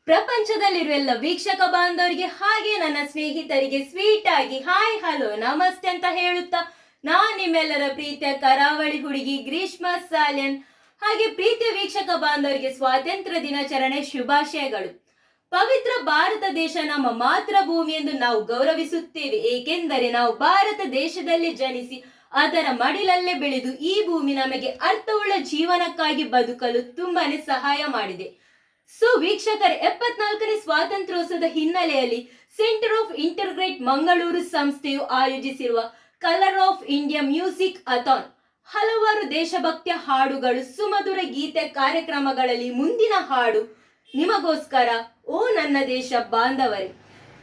ಪ್ರಪಂಚದಲ್ಲಿರುವ ಎಲ್ಲ ವೀಕ್ಷಕ ಬಾಂಧವರಿಗೆ ಹಾಗೆ ನನ್ನ ಸ್ನೇಹಿತರಿಗೆ ಸ್ವೀಟ್ ಆಗಿ ಹಾಯ್ ಹಲೋ ನಮಸ್ತೆ ಅಂತ ಹೇಳುತ್ತಾ ನಾನ್ ನಿಮ್ಮೆಲ್ಲರ ಪ್ರೀತಿಯ ಕರಾವಳಿ ಹುಡುಗಿ ಗ್ರೀಷ್ಮ ಸಾಲ್ಯನ್. ಹಾಗೆ ಪ್ರೀತಿಯ ವೀಕ್ಷಕ ಬಾಂಧವರಿಗೆ ಸ್ವಾತಂತ್ರ್ಯ ದಿನಾಚರಣೆ ಶುಭಾಶಯಗಳು. ಪವಿತ್ರ ಭಾರತ ದೇಶ ನಮ್ಮ ಮಾತೃಭೂಮಿ ಎಂದು ನಾವು ಗೌರವಿಸುತ್ತೇವೆ, ಏಕೆಂದರೆ ನಾವು ಭಾರತ ದೇಶದಲ್ಲಿ ಜನಿಸಿ ಅದರ ಮಡಿಲಲ್ಲೇ ಬೆಳೆದು ಈ ಭೂಮಿ ನಮಗೆ ಅರ್ಥವುಳ್ಳ ಜೀವನಕ್ಕಾಗಿ ಬದುಕಲು ತುಂಬಾನೇ ಸಹಾಯ ಮಾಡಿದೆ. ಸೊ ವೀಕ್ಷಕರೇ, 74ನೇ ಸ್ವಾತಂತ್ರ್ಯೋತ್ಸವದ ಹಿನ್ನೆಲೆಯಲ್ಲಿ ಸೆಂಟರ್ ಆಫ್ ಇಂಟರ್ಗ್ರೇಟ್ ಮಂಗಳೂರು ಸಂಸ್ಥೆಯು ಆಯೋಜಿಸಿರುವ ಕಲರ್ ಆಫ್ ಇಂಡಿಯಾ ಮ್ಯೂಸಿಕ್ ಅಥಾನ್ ಹಲವಾರು ದೇಶಭಕ್ತಿಯ ಹಾಡುಗಳು, ಸುಮಧುರ ಗೀತೆ ಕಾರ್ಯಕ್ರಮಗಳಲ್ಲಿ ಮುಂದಿನ ಹಾಡು ನಿಮಗೋಸ್ಕರ, ಓ ನನ್ನ ದೇಶ ಬಾಂಧವರೇ.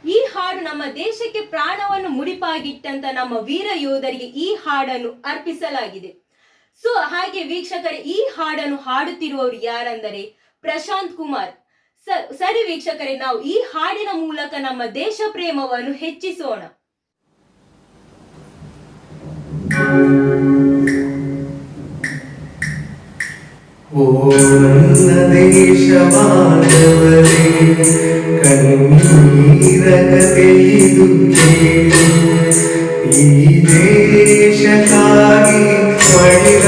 ಈ ಹಾಡು ನಮ್ಮ ದೇಶಕ್ಕೆ ಪ್ರಾಣವನ್ನು ಮುಡಿಪಾಗಿಟ್ಟಂತ ನಮ್ಮ ವೀರ ಯೋಧರಿಗೆ ಈ ಹಾಡನ್ನು ಅರ್ಪಿಸಲಾಗಿದೆ. ಸೊ ಹಾಗೆ ವೀಕ್ಷಕರೇ, ಈ ಹಾಡನ್ನು ಹಾಡುತ್ತಿರುವವರು ಯಾರೆಂದರೆ ಪ್ರಶಾಂತ್ ಕುಮಾರ್. ಸರಿ ವೀಕ್ಷಕರೇ, ನಾವು ಈ ಹಾಡಿನ ಮೂಲಕ ನಮ್ಮ ದೇಶ ಪ್ರೇಮವನ್ನು ಹೆಚ್ಚಿಸೋಣ. ಓ ನನ್ನ ದೇಶ ಬಾಂಧವರೇ, ಕಣ್ಣೀರ ಕಥೆಯಿದು ಕೇಳಿ, ಈ ದೇಶಕ್ಕಾಗಿ ಮಡಿದ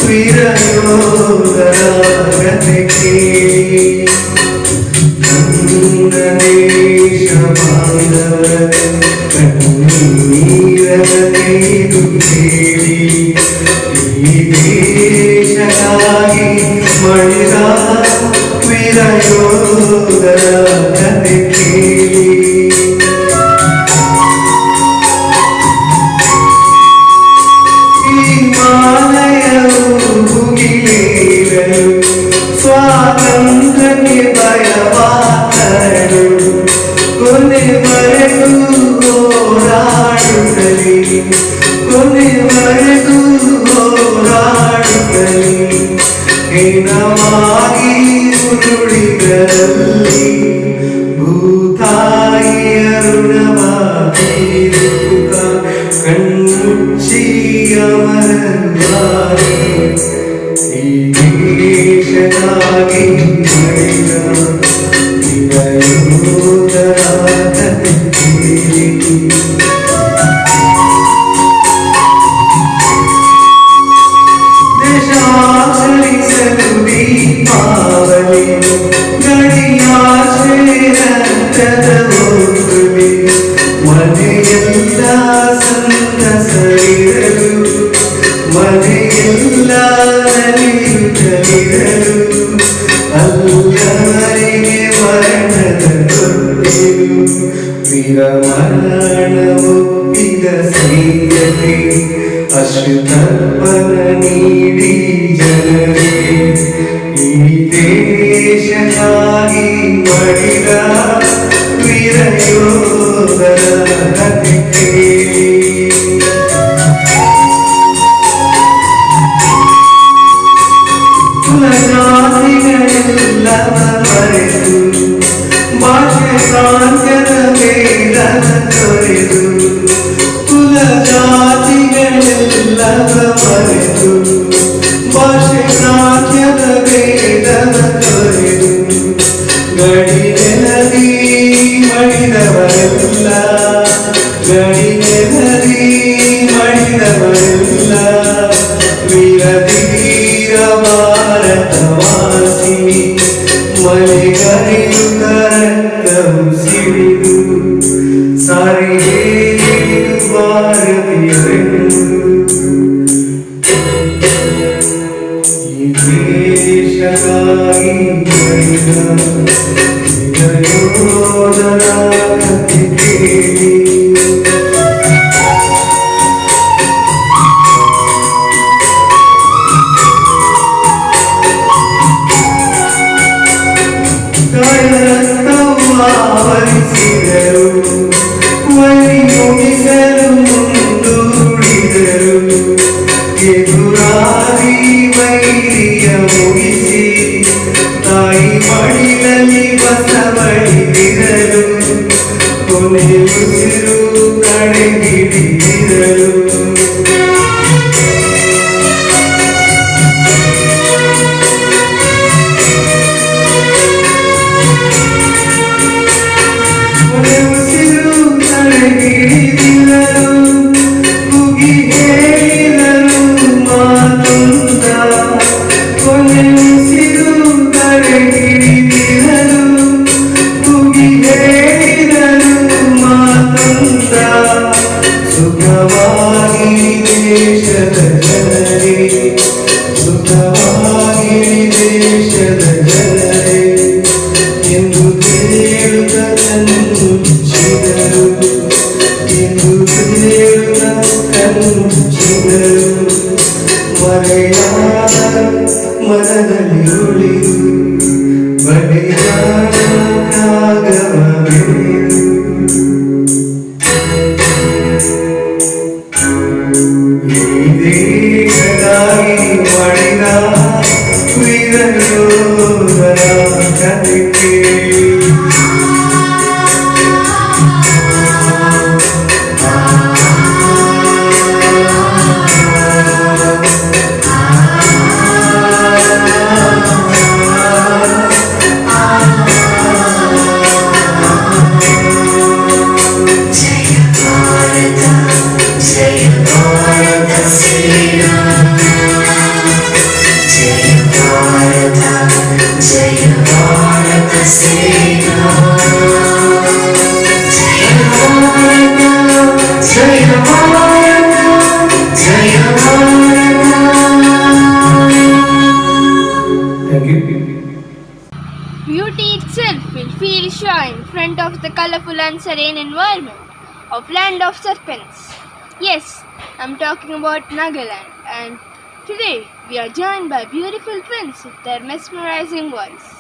ವೀರ ಯೋಧರ ಕಥೆ ಕೇಳಿ. ನನ್ನ ದೇಶ ಬಾಂಧವರೇ, ಕಣ್ಣೀರ ಕಥೆಯಿದು ಕೇಳಿ, ಈ ದೇಶಕ್ಕಾಗಿ ಮಡಿದ ವೀರ ಯೋಧರ ಕಥೆ ಕೇಳಿ. ಹಿಮಾಲಯವು ಮುಗಿಲೇರಲು, ಸ್ವಾತಂತ್ರ್ಯಕ್ಕೆ ಬಯವಾದಳು, ಕೊನೆವರೆಗೂ ಹೋರಾಡುತ್ತಲೇ, ಕೊನೆವರೆಗೂ ಹೋರಾಡುತ್ತಲೇ, ಹೀನವಾಗಿ ಉರುಳಿದಲ್ಲಿ ಭೂತಾಯಿಯ ಋಣವ ತೀರುತ್ತ ಕಣ್ಣುಚ್ಚಿ ಅಮರವಾಗಿ ಈ ದೇಶಕ್ಕಾಗಿ ಮಡಿದ ವೀರ ಯೋಧರ ಕಥೆ ಕೇಳಿ. ದೇಶ ಉಳಿಸಲು ದೀಪಾವಳಿ ಸ್ಥಿರಮರಣವೊಪ್ಪಿದ ಸಂಗತಿ ಅಶ್ರುತರ್ಪಣ ನೀಡಿ ಜನರೇ ಈ ದೇಶಕ್ಕಾಗಿ ಮಡಿದ ವೀರಯೋಧರ ಕಥೆ ಕೇಳಿ. ಕುಲಜಾತಿಗಳೆಲ್ಲವ ಮರೆತು ಭಾಷೆ ಪ್ರಾಂತ್ಯದ ಭೇದವ ತೊರೆದು ಕುಲಜಾತಿಗಳೆಲ್ಲವ ಮರೆತು ಭಾಷೆ ಪ್ರಾಂತ್ಯದ ಭೇದವ ತೊರೆದು ಗಡಿ ನೆಲದಿ ಮಡಿದವರೆಲ್ಲ ಗಡಿ ನೆಲದಿ ಮಡಿದವರೆಲ್ಲ ವೀರ ಭಾರತವಾಸಿ ಮಳೆಗರೆಯುತ್ತ ರಕ್ತವು ಸಿಡಿದು ಸಾರಿಗೆ ಭಾರತೀಯರೆಂದು ಈ ದೇಶಕ್ಕಾಗಿ ಮಡಿದ ಯೋಧರ ಕಥೆ ಕೇಳಿ. ಆವರಿಸಿದರು ವರಿ ಮುಗಿಸಲು ಮುಂದೂಡಿದರು ಎದುರಾಗಿ ವೈರಿಯ ಮುಗಿಸಿ ತಾಯಿ ಮಡಿಲಲ್ಲಿ ಬಸವಳಿದಿರಲು ಕೊನೆ ಉಸಿರು ಕಡೆಗಿಡಿದಿರಲು. ಕುಗಿ ಹೇಳಿದರು ಮಾತುಂದ ಕೊನೆ ಉಸಿರು ಕಡೆಗಿಡಿದಿರಲು ಕುಗಿ ಹೇಳಿದರು ಮಾತುಂದ. ಸುಖವಾಗಿ ದೇಶದ ಜನರೇ ಸುಖವಾಗಿ ದೇಶದ ಜನರೇ ಎಂದು ದೇಳುತ್ತದನ್ನು ಚಿದರು ಎಂದು ದೇಳುತ್ತ ಕಣ್ಣುಚ್ಚಿದರು ಮರೆಯಾದ ಮನದಲ್ಲಿ ಉಳಿದು ಬಡಿಯಾದ ತ್ಯಾಗವೆಂದು. ಈ ದೇಶಕ್ಕಾಗಿ ಮಡಿದ ವೀರಯೋಧರ ಕಥೆ ಕೇಳಿ. Beauty itself will feel shy in front of the colorful and serene environment of Land of Serpents. Yes, I'm talking about Nagaland, and today we are joined by beautiful twins with their mesmerizing voice.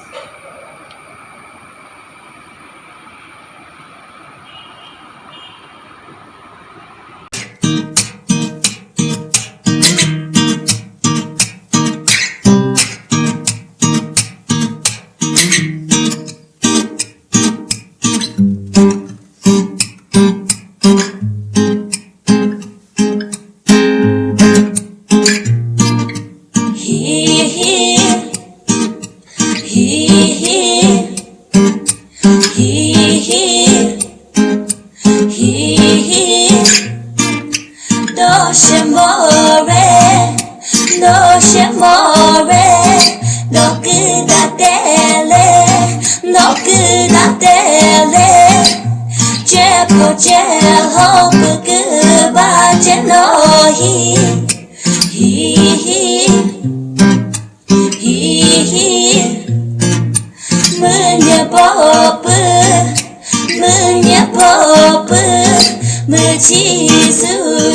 Menyapa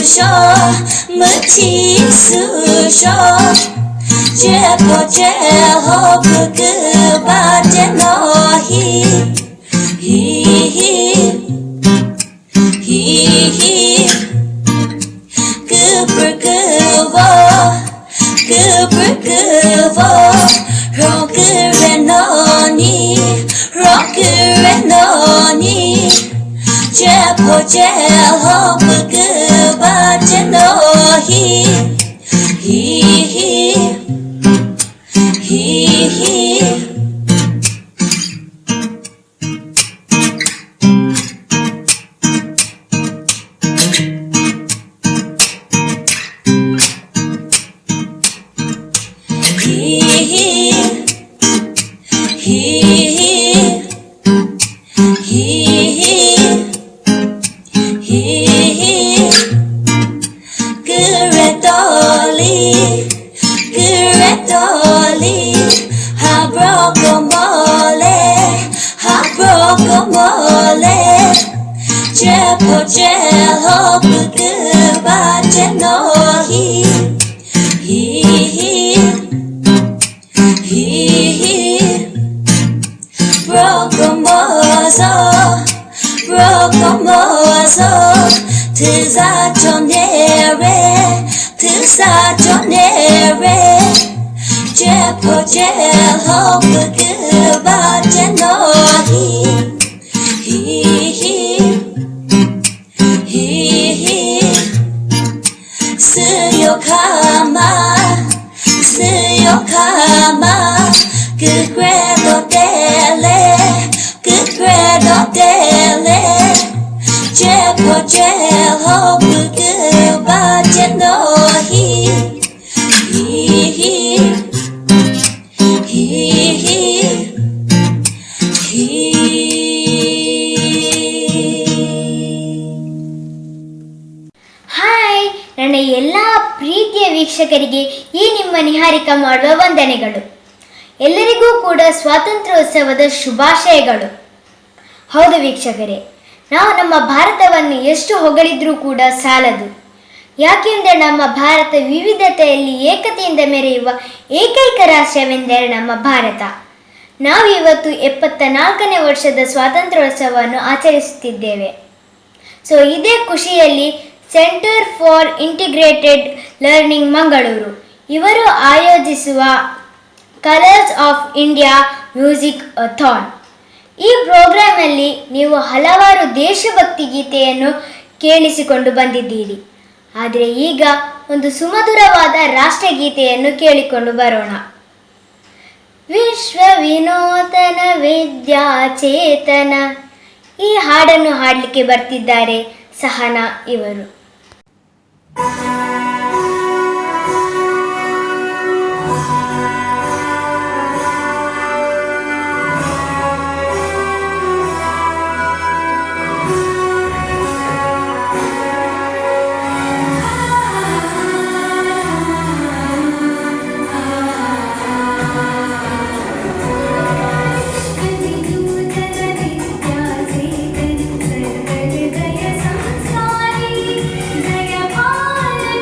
说，没气诉说，这破这好不个把这诺嘿嘿嘿嘿，个不个我，个不个我，让个人诺你，让个人诺你。这破这好不个把这诺嘿嘿嘿嘿嘿。ನನ್ನ ಎಲ್ಲ ಪ್ರೀತಿಯ ವೀಕ್ಷಕರಿಗೆ ಈ ನಿಮ್ಮ ನಿಹಾರಿಕಾ ಮಾಡುವ ವಂದನೆಗಳು. ಎಲ್ಲರಿಗೂ ಕೂಡ ಸ್ವಾತಂತ್ರ್ಯೋತ್ಸವದ ಶುಭಾಶಯಗಳು. ಹೌದು ವೀಕ್ಷಕರೇ, ನಾವು ನಮ್ಮ ಭಾರತವನ್ನು ಎಷ್ಟು ಹೊಗಳಿದ್ರೂ ಕೂಡ ಸಾಲದು. ಯಾಕೆಂದರೆ ನಮ್ಮ ಭಾರತ ವಿವಿಧತೆಯಲ್ಲಿ ಏಕತೆಯಿಂದ ಮೆರೆಯುವ ಏಕೈಕ ರಾಷ್ಟ್ರವೆಂದರೆ ನಮ್ಮ ಭಾರತ. ನಾವು ಇವತ್ತು 74ನೇ ವರ್ಷದ ಸ್ವಾತಂತ್ರ್ಯೋತ್ಸವವನ್ನು ಆಚರಿಸುತ್ತಿದ್ದೇವೆ. ಸೊ ಇದೇ ಖುಷಿಯಲ್ಲಿ centre for integrated learning Mangaluru ಇವರು ಆಯೋಜಿಸುವ ಕಲರ್ಸ್ ಆಫ್ ಇಂಡಿಯಾ ಮ್ಯೂಸಿಕ್ ಅಥಾನ್, ಈ ಪ್ರೋಗ್ರಾಮಲ್ಲಿ ನೀವು ಹಲವಾರು ದೇಶಭಕ್ತಿ ಗೀತೆಯನ್ನು ಕೇಳಿಸಿಕೊಂಡು ಬಂದಿದ್ದೀರಿ. ಆದರೆ ಈಗ ಒಂದು ಸುಮಧುರವಾದ ರಾಷ್ಟ್ರಗೀತೆಯನ್ನು ಕೇಳಿಕೊಂಡು ಬರೋಣ. ವಿಶ್ವ ವಿನೂತನ ವಿದ್ಯಾಚೇತನ, ಈ ಹಾಡನ್ನು ಹಾಡಲಿಕ್ಕೆ ಬರ್ತಿದ್ದಾರೆ ಸಹನಾ ಇವರು. जय भारत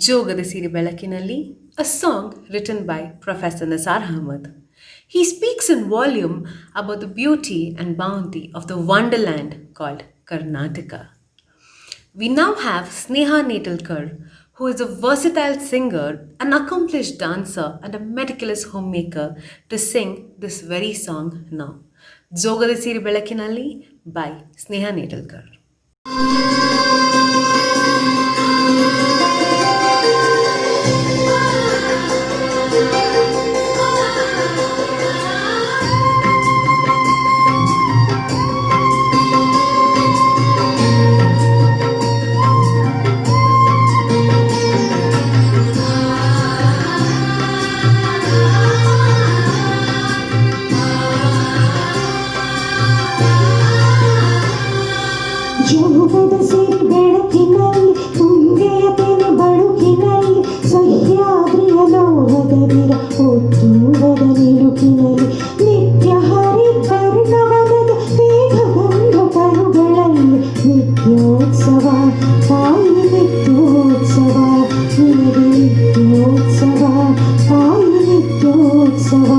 ಜೋಗದ ಸಿರಿ ಬೆಳಕಿನಲ್ಲಿ, a song written by Professor Nisar Ahmed. He speaks in volume about the beauty and bounty of the wonderland called Karnataka. We now have Sneha Netalkar, who is a versatile singer, an accomplished dancer, and a meticulous homemaker, to sing this very song now. Jogada Siri Belakinalli by Sneha Netalkar. ಜೋಗದ ಸಿರಿ ಬೆಳಕಿನಲ್ಲಿ, ತುಂಗೆಯ ತೆನೆ ಬಳುಕಿನಲ್ಲಿ, ಸಹ್ಯಾದ್ರಿಯ ಲೋಹದವಿರ ಉತ್ತುಂಗದ ನಿಲುಕಿನಲ್ಲಿ, ನಿತ್ಯ ಹರಿಕರ್ಣವನದ ಮೇಘಗಂಧ ಕರುಗಳಲ್ಲಿ ನಿತ್ಯೋತ್ಸವ, ತಾಯಿ ನಿತ್ಯೋತ್ಸವ, ನಿನಗೆ ನಿತ್ಯೋತ್ಸವ, ತಾಯಿ ನಿತ್ಯೋತ್ಸವ.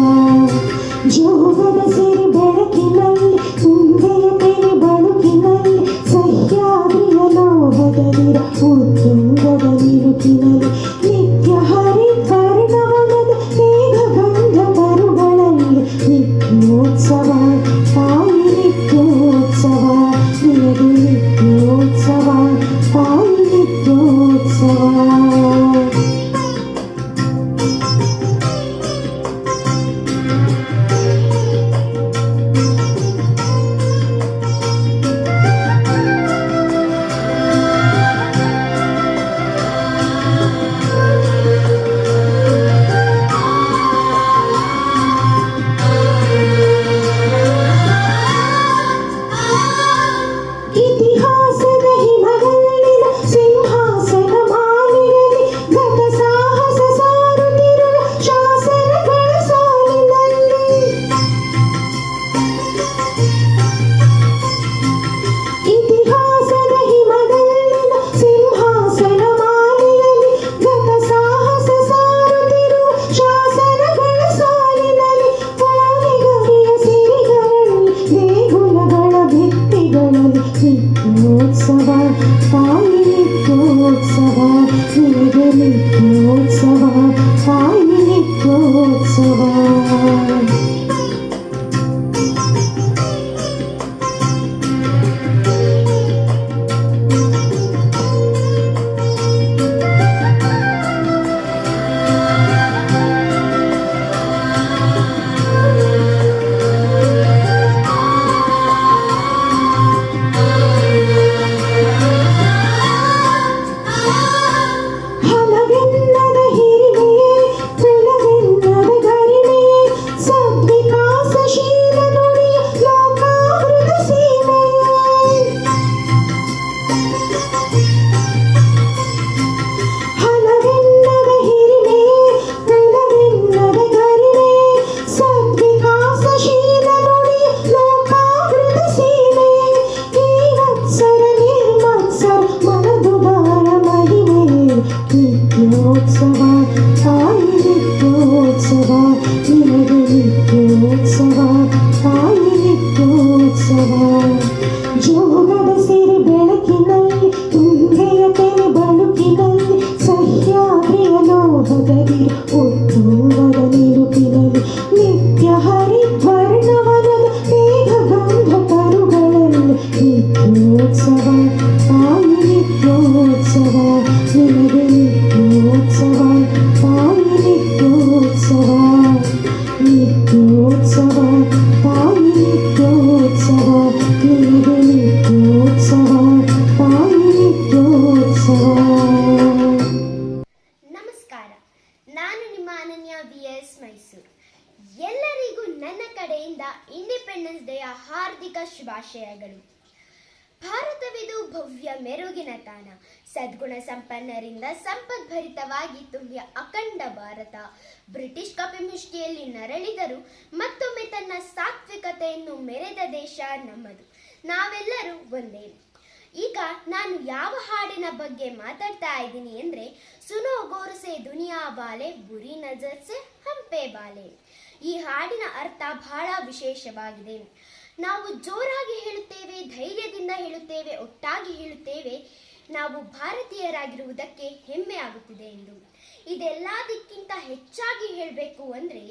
ಜೋಗದ ಸಿರಿ ಬೆಳಕಿನಲ್ಲಿ, ತುಂಗೆಯ ತೆನೆ ಬಳುಕಿನಲ್ಲಿ, ಸಹ್ಯಾದ್ರಿಯ ಲೋಹದವಿರ ಉತ್ತುಂಗದ ನಿಲುಕಿನಲ್ಲಿ, ನಿತ್ಯ ಹರಿಕರ್ಣವನದ ಮೇಘಗಂಧ ಕರುಗಳಲ್ಲಿ ನಿತ್ಯೋತ್ಸವ, ತಾಯಿ ನಿತ್ಯೋತ್ಸವ, ನಿನಗೆ ನಿತ್ಯೋತ್ಸವ, ತಾಯಿ ನಿತ್ಯೋತ್ಸವ. ಇತಿಹಾಸದ ಹಿಮಗಲ್ಲಿನ ಸಿಂಹಾಸನ ಮಾಲಿನಲ್ಲಿ, ಗತ ಸಾಹಸ ಸಾರುತ್ತಿರುವ ಶಾಸನಗಳ ಸಾಲಿನಲ್ಲಿ, ಇತಿಹಾಸದ ಹಿಮಗಲ್ಲಿನ ಸಿಂಹಾಸನ ಮಾಲಿನಲ್ಲಿ, ಗತ ಸಾಹಸ ಸಾರುತ್ತಿರುವ ಶಾಸನಗಳ ಸಾಲಿನಲ್ಲಿ, ಪಾಲಿಗರಿಯ ಸಿರಿಗಳಲ್ಲಿ, ದೇಗುಲಗಳ ಭಿತ್ತಿಗಳಲ್ಲಿ ನಿತ್ಯೋತ್ಸವ, ತಾಯಿ ನಿತ್ಯೋತ್ಸವ, ನಿನಗೆ ನಿತ್ಯೋತ್ಸವ, ತಾಯಿ ನಿತ್ಯೋತ್ಸವ. ಹಲವೆನ್ನದ ಹಿರಿಮೆಯೇ, ಕುಲವೆನ್ನದ ಗರಿಮೆಯೇ, ಸದ್ವಿಕಾಸಶೀಲ ನುಡಿಯ ಲೋಕಾಮೃತ ಸೀಮೆಯೇ. ಹಲವೆನ್ನದ ಹಿರಿಮೆಯೇ, ಕುಲವೆನ್ನದ ಗರಿಮೆಯೇ, ಸದ್ವಿಕಾಸಶೀಲ ನುಡಿಯ ಲೋಕಾಮೃತ ಸೀಮೆಯೇ. ಈ ವತ್ಸರ ನಿರ್ಮತ್ಸರ ಮನದುದಾರ ಮಹಿಮೆಯೇ, ನಿತ್ಯೋತ್ಸವ, ತಾಯಿ ನಿತ್ಯೋತ್ಸವ, ನಿನಗೆ ನಿತ್ಯೋತ್ಸವ, ತಾಯಿ ನಿತ್ಯೋತ್ಸವ. ಜೋಗದ ಸಿರಿ ಬೆಳಕಿನಲ್ಲಿ, ತುಂಗೆಯ ತೆನೆ ಬಳುಕಿನಲ್ಲಿ, ಸಹ್ಯಾದ್ರಿಯ ಲೋಹದವಿರ ಉತ್ತುಂಗದ ನಿಲುಕಿನಲ್ಲಿ, ನಿತ್ಯ ಹರಿದ್ವರ್ಣವನದ ಮೇಘಗಂಧ ಕರುಗಳಲ್ಲಿ ನಿತ್ಯೋತ್ಸವ, ತಾಯಿ ನಿತ್ಯೋತ್ಸವ, ನಿನಗೆ ನಿತ್ಯೋತ್ಸವ, ತಾಯಿ ನಿತ್ಯೋತ್ಸವ, ನಿತ್ಯೋತ್ಸವ, ತಾಯಿ ನಿತ್ಯೋತ್ಸವ, ನಿನಗೆ ನಿತ್ಯೋತ್ಸವ, ತಾಯಿ ನಿತ್ಯೋತ್ಸವ. ನಮಸ್ಕಾರ, ನಾನು ನಿಮ್ಮ ಅನನ್ಯ VS ಮೈಸೂರು. ಎಲ್ಲರಿಗೂ ನನ್ನ ಕಡೆಯಿಂದ ಇಂಡಿಪೆಂಡೆನ್ಸ್ ಡೇಯ ಹಾರ್ದಿಕ ಶುಭಾಶಯಗಳು. ಭಾರತವಿದು ಭವ್ಯ ಮೆರುಗಿನ ತಾಣ, ಸದ್ಗುಣ ಸಂಪನ್ನರಿಂದ ಸಂಪದ್ಭರಿತವಾಗಿ ತುಂಬಿಯ ಅಖಂಡ ಭಾರತ ಬ್ರಿಟಿಷ್ ಕಪಿಮುಷ್ಟಿಯಲ್ಲಿ ನರಳಿದರೂ ಮತ್ತೊಮ್ಮೆ ತನ್ನ ಸಾತ್ವಿಕತೆಯನ್ನು ಮೆರೆದ ದೇಶ ನಮ್ಮದು. ನಾವೆಲ್ಲರೂ ಒಂದೇ. ಈಗ ನಾನು ಯಾವ ಹಾಡಿನ ಬಗ್ಗೆ ಮಾತಾಡ್ತಾ ಇದ್ದೀನಿ ಅಂದರೆ ಸುನೋ ಗೋರ್ ಸೆ ದುನಿಯಾ ಬಾಲೆ ಬುರಿ ನಜರ್ ಸೆ ಹಂಪೆ ಬಾಲೆ. ಈ ಹಾಡಿನ ಅರ್ಥ ಬಹಳ ವಿಶೇಷವಾಗಿದೆ. ನಾವು ಜೋರಾಗಿ ಹೇಳುತ್ತೇವೆ, ಧೈರ್ಯದಿಂದ ಹೇಳುತ್ತೇವೆ, ಒಟ್ಟಾಗಿ ಹೇಳುತ್ತೇವೆ, ನಾವು ಭಾರತೀಯರಾಗಿರುವುದಕ್ಕೆ ಹೆಮ್ಮೆ ಆಗುತ್ತಿದೆ ಎಂದು. ಇದೆಲ್ಲದಕ್ಕಿಂತ ಹೆಚ್ಚಾಗಿ ಹೇಳಬೇಕು ಅಂದರೆ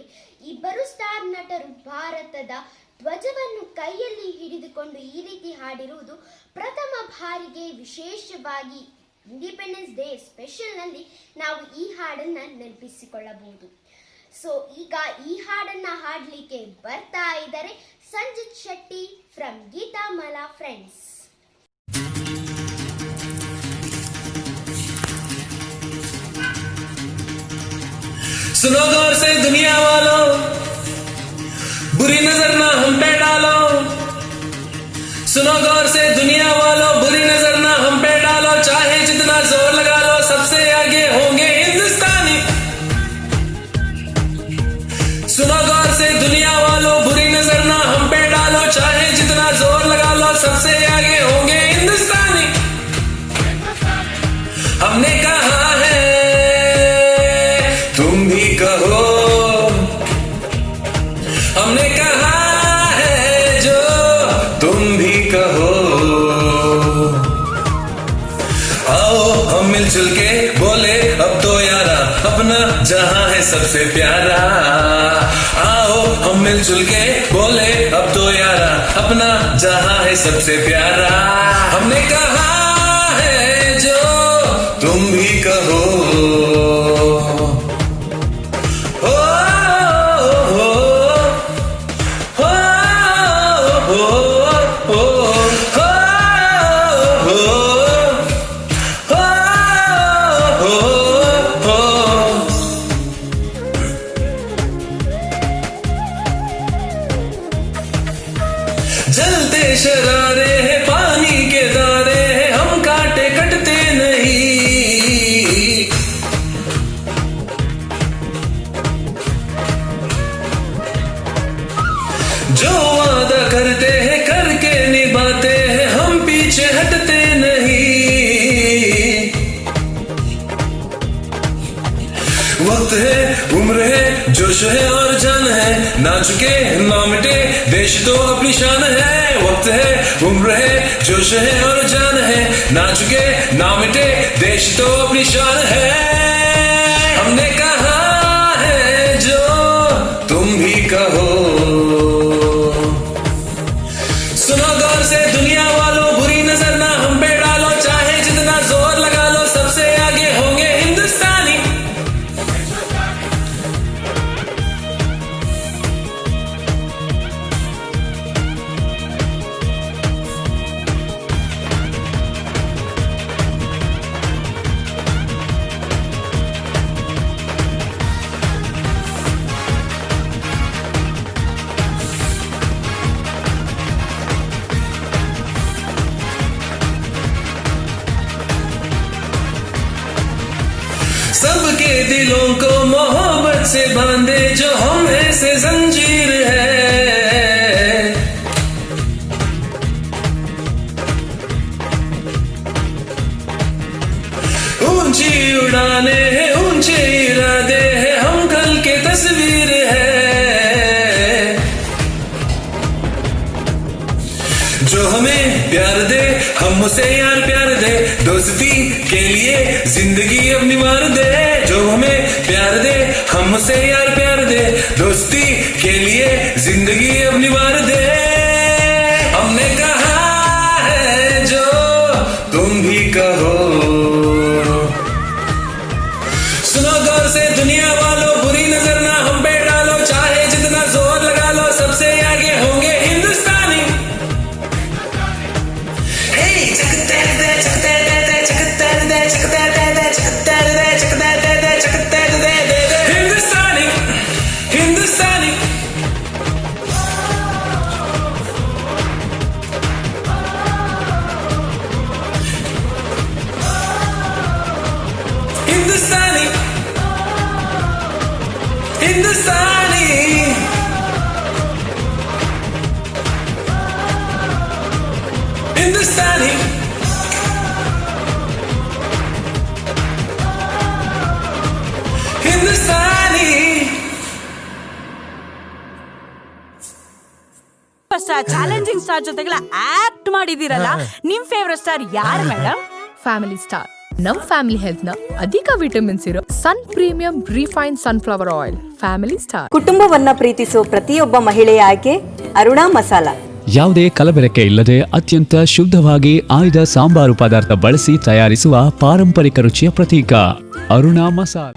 ಇಬ್ಬರು ಸ್ಟಾರ್ ನಟರು ಭಾರತದ ಧ್ವಜವನ್ನು ಕೈಯಲ್ಲಿ ಹಿಡಿದುಕೊಂಡು ಈ ರೀತಿ ಹಾಡಿರುವುದು ಪ್ರಥಮ ಬಾರಿಗೆ. ವಿಶೇಷವಾಗಿ ಇಂಡಿಪೆಂಡೆನ್ಸ್ ಡೇ ಸ್ಪೆಷಲ್ನಲ್ಲಿ ನಾವು ಈ ಹಾಡನ್ನು ನೆನಪಿಸಿಕೊಳ್ಳಬಹುದು. ಸೊ ಈಗ ಈ ಹಾಡನ್ನು ಹಾಡಲಿಕ್ಕೆ ಬರ್ತಾ ಇದ್ದಾರೆ ಸಂಜಿತ್ ಶೆಟ್ಟಿ ಫ್ರಮ್ ಗೀತಾಮಾಲಾ ಫ್ರೆಂಡ್ಸ್. सुनो गौर से दुनिया वालों, बुरी नजर ना हम पे डालो. सुनो गौर से दुनिया वालों, बुरी नजर ना हम पे डालो. चाहे जितना जोर लगा लो, सबसे आगे होंगे हिंदुस्तानी. सुनो गौर से दुनिया वालों, बुरी नजर ना हम पे डालो. चाहे जितना जोर लगा लो, सबसे आगे होंगे हिंदुस्तानी. हमने कहा है तुम भी कहो, हमने कहा है जो तुम भी कहो. आओ हम मिलजुल के बोले अब तो यारा, अपना जहां है सबसे प्यारा. आओ हम मिलजुल के बोले अब तो यारा, अपना जहां है सबसे प्यारा. हमने कहा है जो तुम भी कहो. जलते शरारे हैं, पानी के दारे हैं, हम काटे कटते नहीं. जो वादा करते हैं करके निभाते हैं, हम पीछे हटते नहीं. वक्त है, उम्र है, जोश है और जान है, ना झुके ना मिटे देश तो अपनी शान है. वक्त है, उम्र है, जोश है और जान है, ना झुके ना मिटे देश तो अपनी शान है. हमने कहा है जो तुम भी कहो. सुनो गौर से दुनिया वालों, बुरी नजर ना हम पे डालो. चाहे जितना जोर लगा लो, सबसे आगे होंगे हिंदुस्तानी. सबके दिलों को मोहब्बत से बांधे जो हम ऐसे जंजीर है. ऊंची उड़ाने हैं, ऊंचे इरादे हैं, हम कल के तस्वीर है. जो हमें प्यार दे हम उसे यार प्यार दे. दोस्ती के लिए जिंदगी अपनी मार दे. जो हमें प्यार दे हम उसे यार प्यार दे. दोस्ती के लिए जिंदगी अपनी मार दे. हमने कहा है जो तुम भी कहो. सुनो गौर से दुनिया वालों, बुरी नजर ना हम पे डालो. चाहे जितना जोर लगा लो, सबसे आगे होंगे हिंदुस्तानी. हिंदुस्तानी हिंदुस्तानी हिंदुस्तानी हिंदुस्तानी हिंदुस्तानी ಚಾಲೆಂಜಿಂಗ್ ಸ್ಟಾರ್ ಜೊತೆಗೆಲ್ಲ ಆಕ್ಟ್ ಮಾಡಿದಿರಲ್ಲ ನಿಮ್ ಫೇವ್ರೆಟ್ ಸ್ಟಾರ್ ಯಾರು ಮೇಡಮ್? Family star. ನಮ್ ಫ್ಯಾಮಿಲಿ ಹೆಲ್ತ್ ನ ಅಧಿಕ ವಿಟಮಿನ್ಸ್ ಇರೋ Sun premium refine sunflower oil. Family star. ಕುಟುಂಬವನ್ನ ಪ್ರೀತಿಸೋ ಪ್ರತಿಯೊಬ್ಬ ಮಹಿಳೆಯ ಆಯ್ಕೆ ಅರುಣಾ ಮಸಾಲಾ. ಯಾವುದೇ ಕಲಬೆರಕೆ ಇಲ್ಲದೆ ಅತ್ಯಂತ ಶುದ್ಧವಾಗಿ ಆಯ್ದ ಸಾಂಬಾರು ಪದಾರ್ಥ ಬಳಸಿ ತಯಾರಿಸುವ ಪಾರಂಪರಿಕ ರುಚಿಯ ಪ್ರತೀಕ Aruna masala.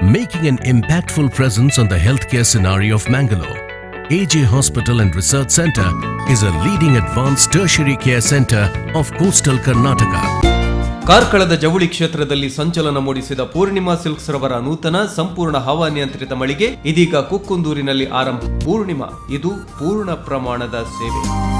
Making an impactful presence on the healthcare scenario of Mangalore, AJ Hospital and Research Center is a leading advanced tertiary care center of coastal Karnataka. ಕಾರ್ಕಳದ ಜವಳಿ ಕ್ಷೇತ್ರದಲ್ಲಿ ಸಂಚಲನ ಮೂಡಿಸಿದ ಪೂರ್ಣಿಮಾ ಸಿಲ್ಕ್ಸ್ ರವರ ನೂತನ ಸಂಪೂರ್ಣ ಹವಾನಿಯಂತ್ರಿತ ಮಳಿಗೆ ಇದೀಗ ಕುಕ್ಕುಂದೂರಿನಲ್ಲಿ ಆರಂಭ. ಪೂರ್ಣಿಮಾ, ಇದು ಪೂರ್ಣ ಪ್ರಮಾಣದ ಸೇವೆ.